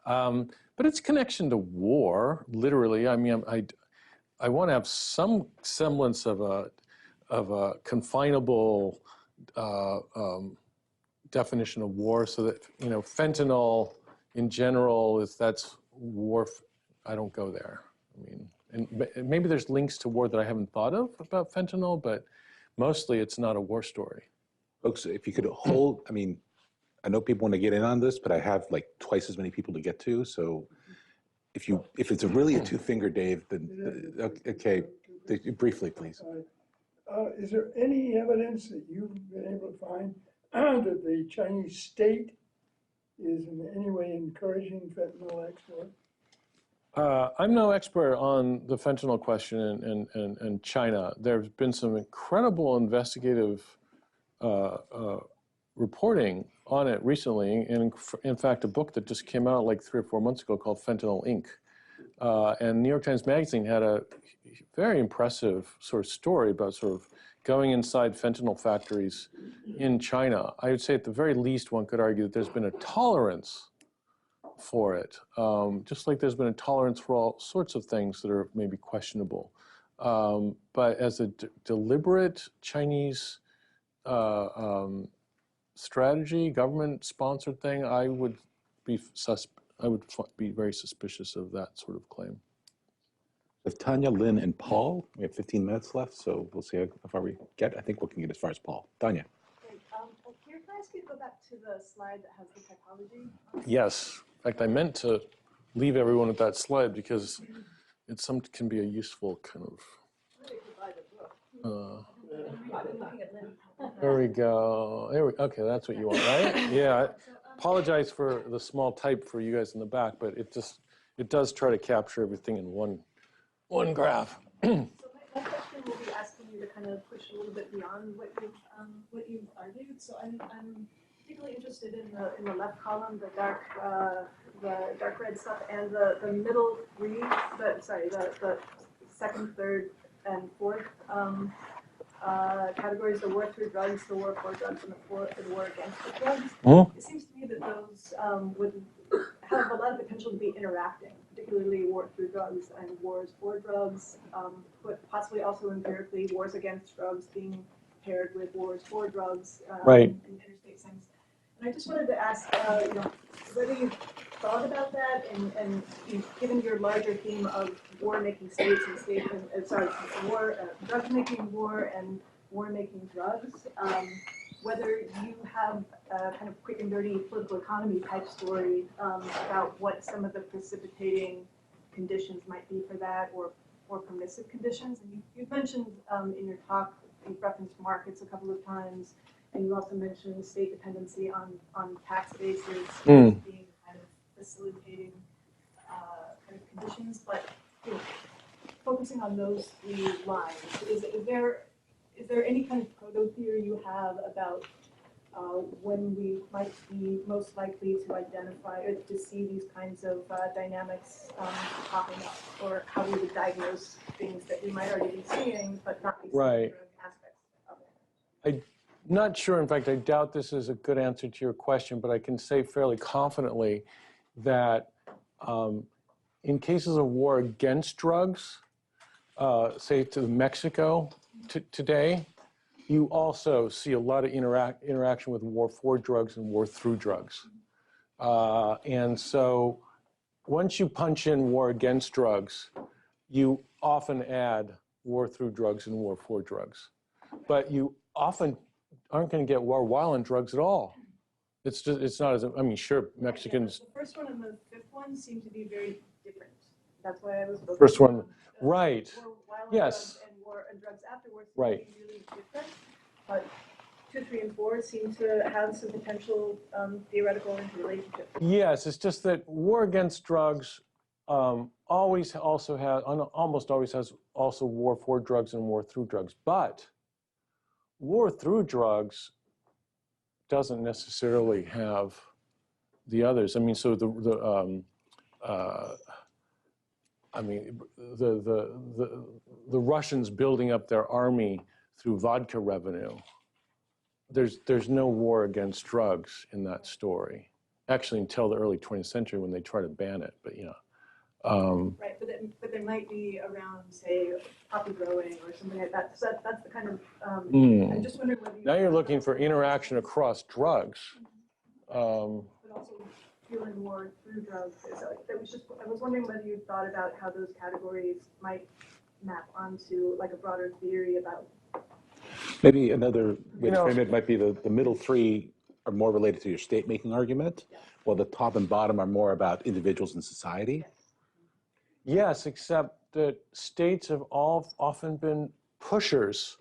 But its connection to war, literally, I mean, I want to have some semblance of a confinable definition of war, so that fentanyl in general that's war. I don't go there. I mean, and maybe there's links to war that I haven't thought of about fentanyl, but mostly it's not a war story. Folks, if you could hold, I mean, I know people want to get in on this, but I have like twice as many people to get to. So if it's really a two-finger, Dave, then okay, briefly, please. Is there any evidence that you've been able to find that the Chinese state is in any way encouraging fentanyl export? I'm no expert on the fentanyl question in China. There's been some incredible investigative reporting on it recently, and in fact, a book that just came out like 3 or 4 months ago called Fentanyl Inc. And New York Times Magazine had a very impressive sort of story about sort of going inside fentanyl factories in China. I would say at the very least, one could argue that there's been a tolerance for it, just like there's been a tolerance for all sorts of things that are maybe questionable. But as a deliberate Chinese strategy, government-sponsored thing, I would be very suspicious of that sort of claim. With Tanya, Lynn, and Paul, we have 15 minutes left, so we'll see how far we get. I think we can get as far as Paul. Tanya. Great. Can I ask you to go back to the slide that has the typology? Yes. In fact, I meant to leave everyone with that slide because it can be a useful kind of. There we go. Okay, that's what you want, right? Yeah. I apologize for the small type for you guys in the back, but it does try to capture everything in one graph. So my question will be asking you to kind of push a little bit beyond what you've argued. So I'm particularly interested in the left column, the dark red stuff, and the middle three. The second, third, and fourth categories: the war through drugs, the war for drugs, and the war against the drugs. Mm-hmm. It seems to me that those would have a lot of potential to be interacting, particularly war through drugs and wars for drugs, but possibly also empirically wars against drugs being paired with wars for drugs right. in interstate sense. And I just wanted to ask, whether you've thought about that, and given your larger theme of war-making states and drug-making war and war-making drugs, whether you have a kind of quick and dirty political economy type story about what some of the precipitating conditions might be for that, or permissive conditions. And you've mentioned in your talk, you've referenced markets a couple of times, and you also mentioned state dependency on tax bases being kind of facilitating kind of conditions. But focusing on those three lines, is there any kind of proto-theory you have about when we might be most likely to identify or to see these kinds of dynamics popping up, or how we would diagnose things that we might already be seeing but not be seeing right. aspects of it? I'm not sure. In fact, I doubt this is a good answer to your question, but I can say fairly confidently that in cases of war against drugs, say to Mexico today, you also see a lot of interaction with war for drugs and war through drugs. And so once you punch in war against drugs, you often add war through drugs and war for drugs. But you often aren't going to get war while on drugs at all. It's not as, I mean, sure, Mexicans. The first one and the fifth one seem to be very different. That's why I was focused First one, on, right. War while on Yes. drugs and war and drugs afterwards Right. seem to be really different. But 2, 3, and 4 seem to have some potential theoretical interrelationship. Yes, it's just that war against drugs almost always has also war for drugs and war through drugs. But war through drugs doesn't necessarily have the others. I mean, so I mean, the Russians building up their army through vodka revenue. There's no war against drugs in that story. Actually, until the early 20th century when they try to ban it, but Right, but there might be around, say, poppy growing or something like that. So that's the kind of, I'm just wondering whether now you're looking for interaction across drugs. but also feeling more through drugs. So I was wondering whether you thought about how those categories might map onto like a broader theory about. Maybe another way to frame it might be the middle three are more related to your state-making argument, while the top and bottom are more about individuals in society. Yes, except that states have often been pushers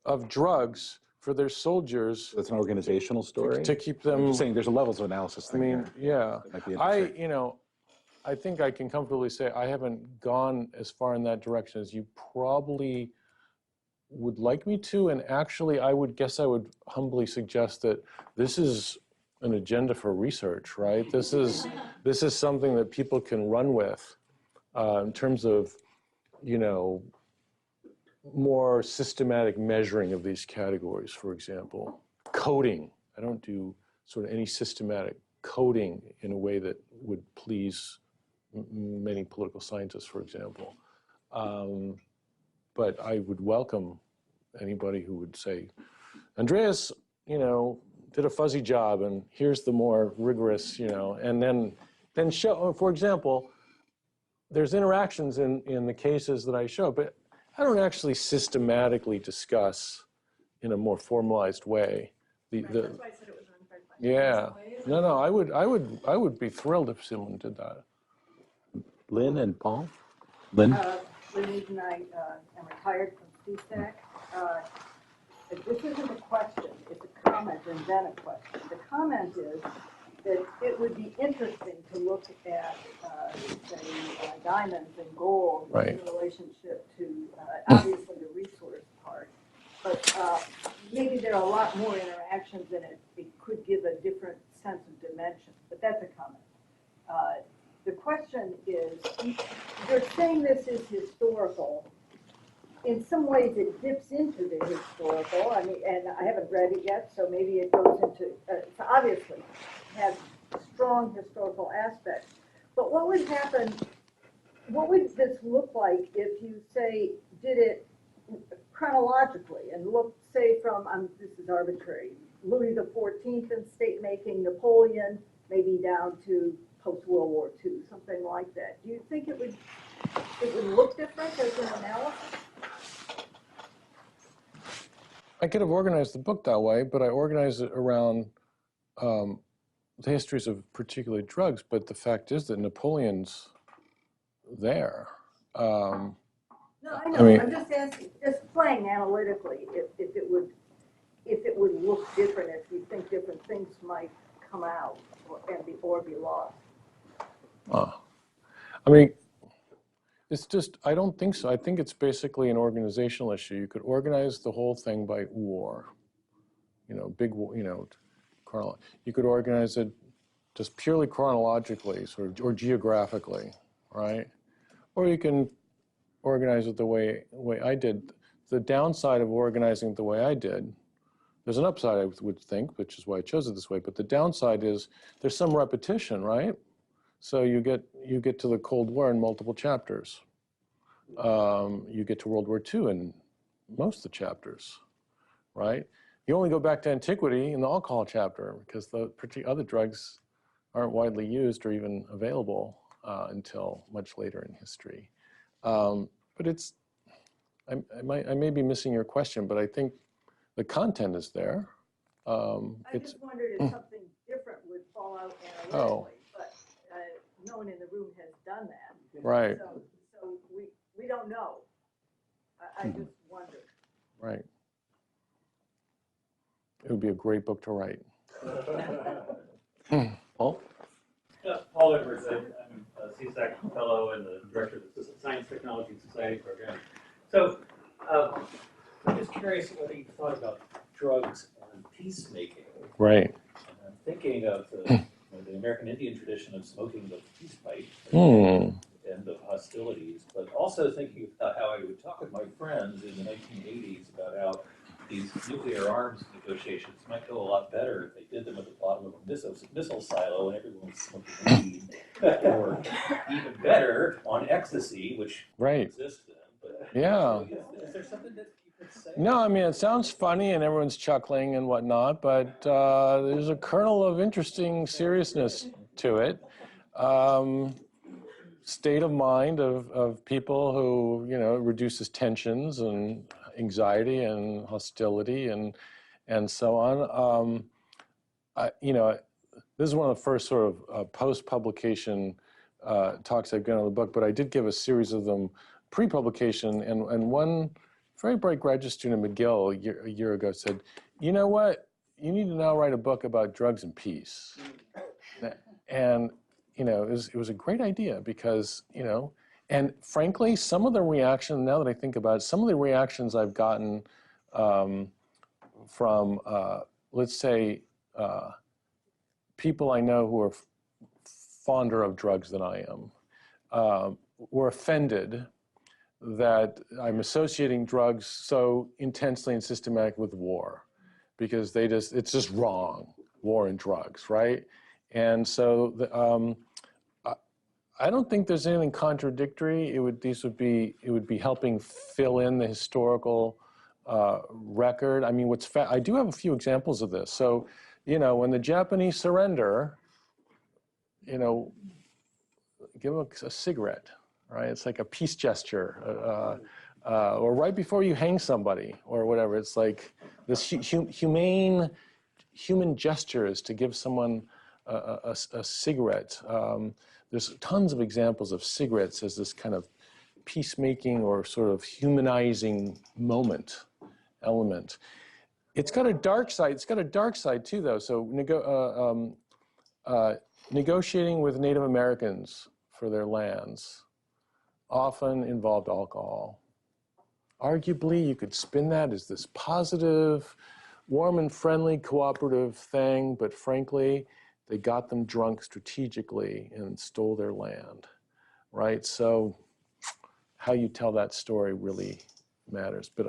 of drugs for their soldiers. That's an organizational story. To keep them. I'm just saying there's a levels of analysis thing here. Yeah. That might be interesting. I think I can comfortably say I haven't gone as far in that direction as you probably would like me to, and actually I would humbly suggest that this is an agenda for research, right? This is something that people can run with in terms of, more systematic measuring of these categories, for example. Coding. I don't do sort of any systematic coding in a way that would please many political scientists, for example. But I would welcome anybody who would say, Andreas, did a fuzzy job, and here's the more rigorous, and then show, for example, there's interactions in the cases that I show, but I don't actually systematically discuss in a more formalized way. That's why I said it was an unfair question. Yeah. No, I would be thrilled if someone did that. Lynn and Paul? Lynn? Lynn and I am retired from CSAC. This isn't a question, it's a comment and then a question. The comment is that it would be interesting to look at, say, diamonds and gold in relationship to, obviously, the resource part. But maybe there are a lot more interactions in it. It could give a different sense of dimension, but that's a comment. The question is, you're saying this is historical. In some ways, it dips into the historical. I mean, and I haven't read it yet, so maybe it goes into. It's obviously has strong historical aspects. But what would happen? What would this look like if you say did it chronologically and look, say, from this is arbitrary, Louis XIV and state making, Napoleon, maybe down to post-World War II, something like that. Do you think it would look different as an analysis? I could have organized the book that way, but I organized it around the histories of particular drugs. But the fact is that Napoleon's there. No, I know. I'm just asking, just playing analytically, if it would look different, if you think different things might come out or be lost. I mean, it's just, I don't think so. I think it's basically an organizational issue. You could organize the whole thing by war, big war, you could organize it just purely chronologically, or geographically, right? Or you can organize it the way I did. The downside of organizing it the way I did, there's an upside, I would think, which is why I chose it this way, but the downside is there's some repetition, right? So you get to the Cold War in multiple chapters. You get to World War II in most of the chapters, right? You only go back to antiquity in the alcohol chapter because the other drugs aren't widely used or even available until much later in history. But it's, I may be missing your question, but I think the content is there. I just wondered if something different would fall out analytically, but no one in the room has done that. Right. So we don't know. I just wondered. Right. It would be a great book to write. Paul? Paul Edwards. I'm a CSAC fellow and the director of the Science, Technology, and Society program. So I'm just curious whether you thought about drugs and peacemaking. Right. And I'm thinking of the American Indian tradition of smoking the peace pipe end of hostilities, but also thinking about how I would talk with my friends in the 1980s about how these nuclear arms negotiations might go a lot better if they did them at the bottom of a missile silo and everyone was smoking weed, or even better on ecstasy, which exists then. But Yeah. is there something that you could say? No, I mean, it sounds funny and everyone's chuckling and whatnot, but there's a kernel of interesting seriousness to it. State of mind of people who, you know, reduces tensions and anxiety and hostility and so on. You know, this is one of the first sort of post-publication talks I've given on the book, but I did give a series of them pre-publication, and one very bright graduate student at McGill a year ago said, you know what, you need to now write a book about drugs and peace. And, you know, it was a great idea because, you know, and frankly, some of the reaction, now that I think about it, some of the reactions I've gotten from, let's say, people I know who are fonder of drugs than I am, were offended that I'm associating drugs so intensely and systematic with war, because it's just wrong, war and drugs, right? And so I don't think there's anything contradictory. It would be helping fill in the historical record. I mean, I do have a few examples of this. So, you know, when the Japanese surrender, you know, give them a cigarette, right? It's like a peace gesture, or right before you hang somebody or whatever. It's like this human gesture is to give someone a cigarette. There's tons of examples of cigarettes as this kind of peacemaking or sort of humanizing element. It's got a dark side. It's got a dark side too, though. So negotiating with Native Americans for their lands often involved alcohol. Arguably, you could spin that as this positive, warm and friendly, cooperative thing, but frankly, they got them drunk strategically and stole their land, right? So how you tell that story really matters. But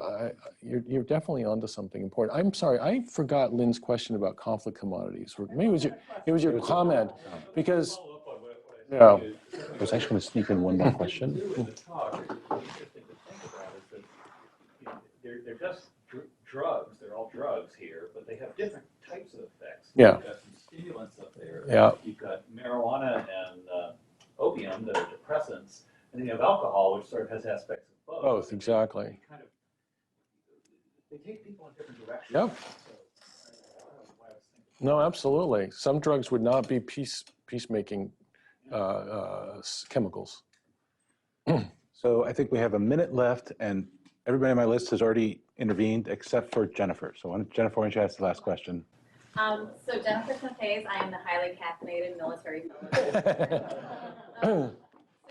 you're definitely onto something important. I'm sorry, I forgot Lynn's question about conflict commodities. Or maybe it was your comment, because yeah. I was actually going to sneak in one more question. They're just drugs. They're all drugs here, but they have different types of effects. Yeah. You've got some stimulants up there. Yeah. You've got marijuana and opium that are depressants, and then you have alcohol, which sort of has aspects of both. Both, exactly. They take people in different directions. Yep. No, absolutely. Some drugs would not be peacemaking chemicals. So I think we have a minute left, and everybody on my list has already intervened except for Jennifer. So Jennifer, why don't you ask the last question? So Jennifer Smith-Hayes, I am the highly caffeinated military fellow. So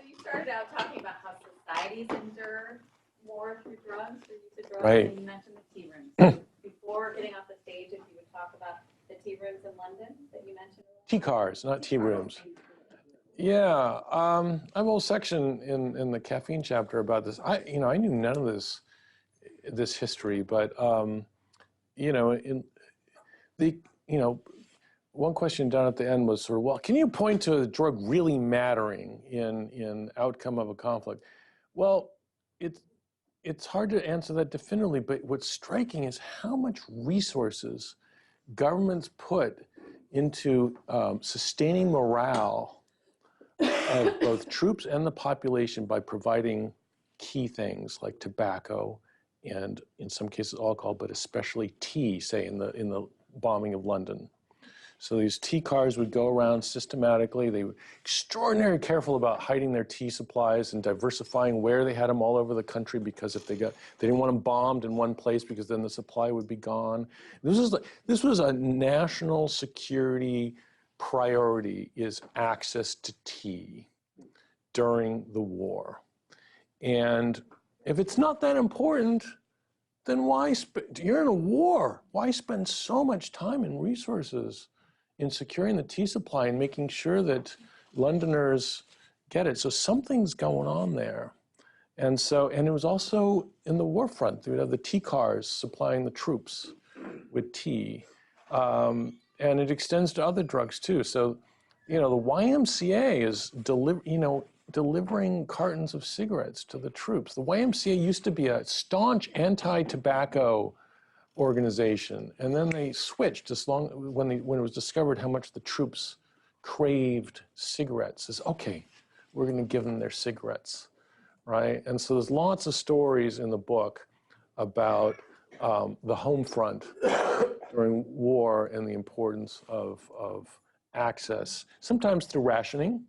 you started out talking about how societies endure war through drugs, through use of drugs, right. And you mentioned the tea rooms. Before getting off the stage, if you would talk about the tea rooms in London that you mentioned. Tea cars, not tea rooms. Yeah, I have a whole section in the caffeine chapter about this. I knew none of this history, but one question down at the end was sort of, well, can you point to a drug really mattering in outcome of a conflict? Well, it's hard to answer that definitively, but what's striking is how much resources governments put into sustaining morale of both troops and the population by providing key things like tobacco and in some cases alcohol, but especially tea, say in the bombing of London. So these tea cars would go around systematically. They were extraordinarily careful about hiding their tea supplies and diversifying where they had them all over the country, because if they didn't want them bombed in one place because then the supply would be gone. This was a national security priority, is access to tea during the war. And if it's not that important, then you're in a war. Why spend so much time and resources in securing the tea supply and making sure that Londoners get it. So something's going on there. And so, and it was also in the war front. You would have the tea cars supplying the troops with tea. And it extends to other drugs too. So, the YMCA is delivering cartons of cigarettes to the troops. The YMCA used to be a staunch anti-tobacco organization, and then they switched when it was discovered how much the troops craved cigarettes. Is okay, we're going to give them their cigarettes, right? And so there's lots of stories in the book about the home front during war and the importance of access, sometimes through rationing,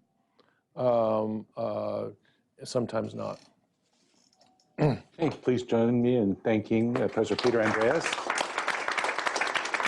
sometimes not. Okay, please join me in thanking Professor Peter Andreas.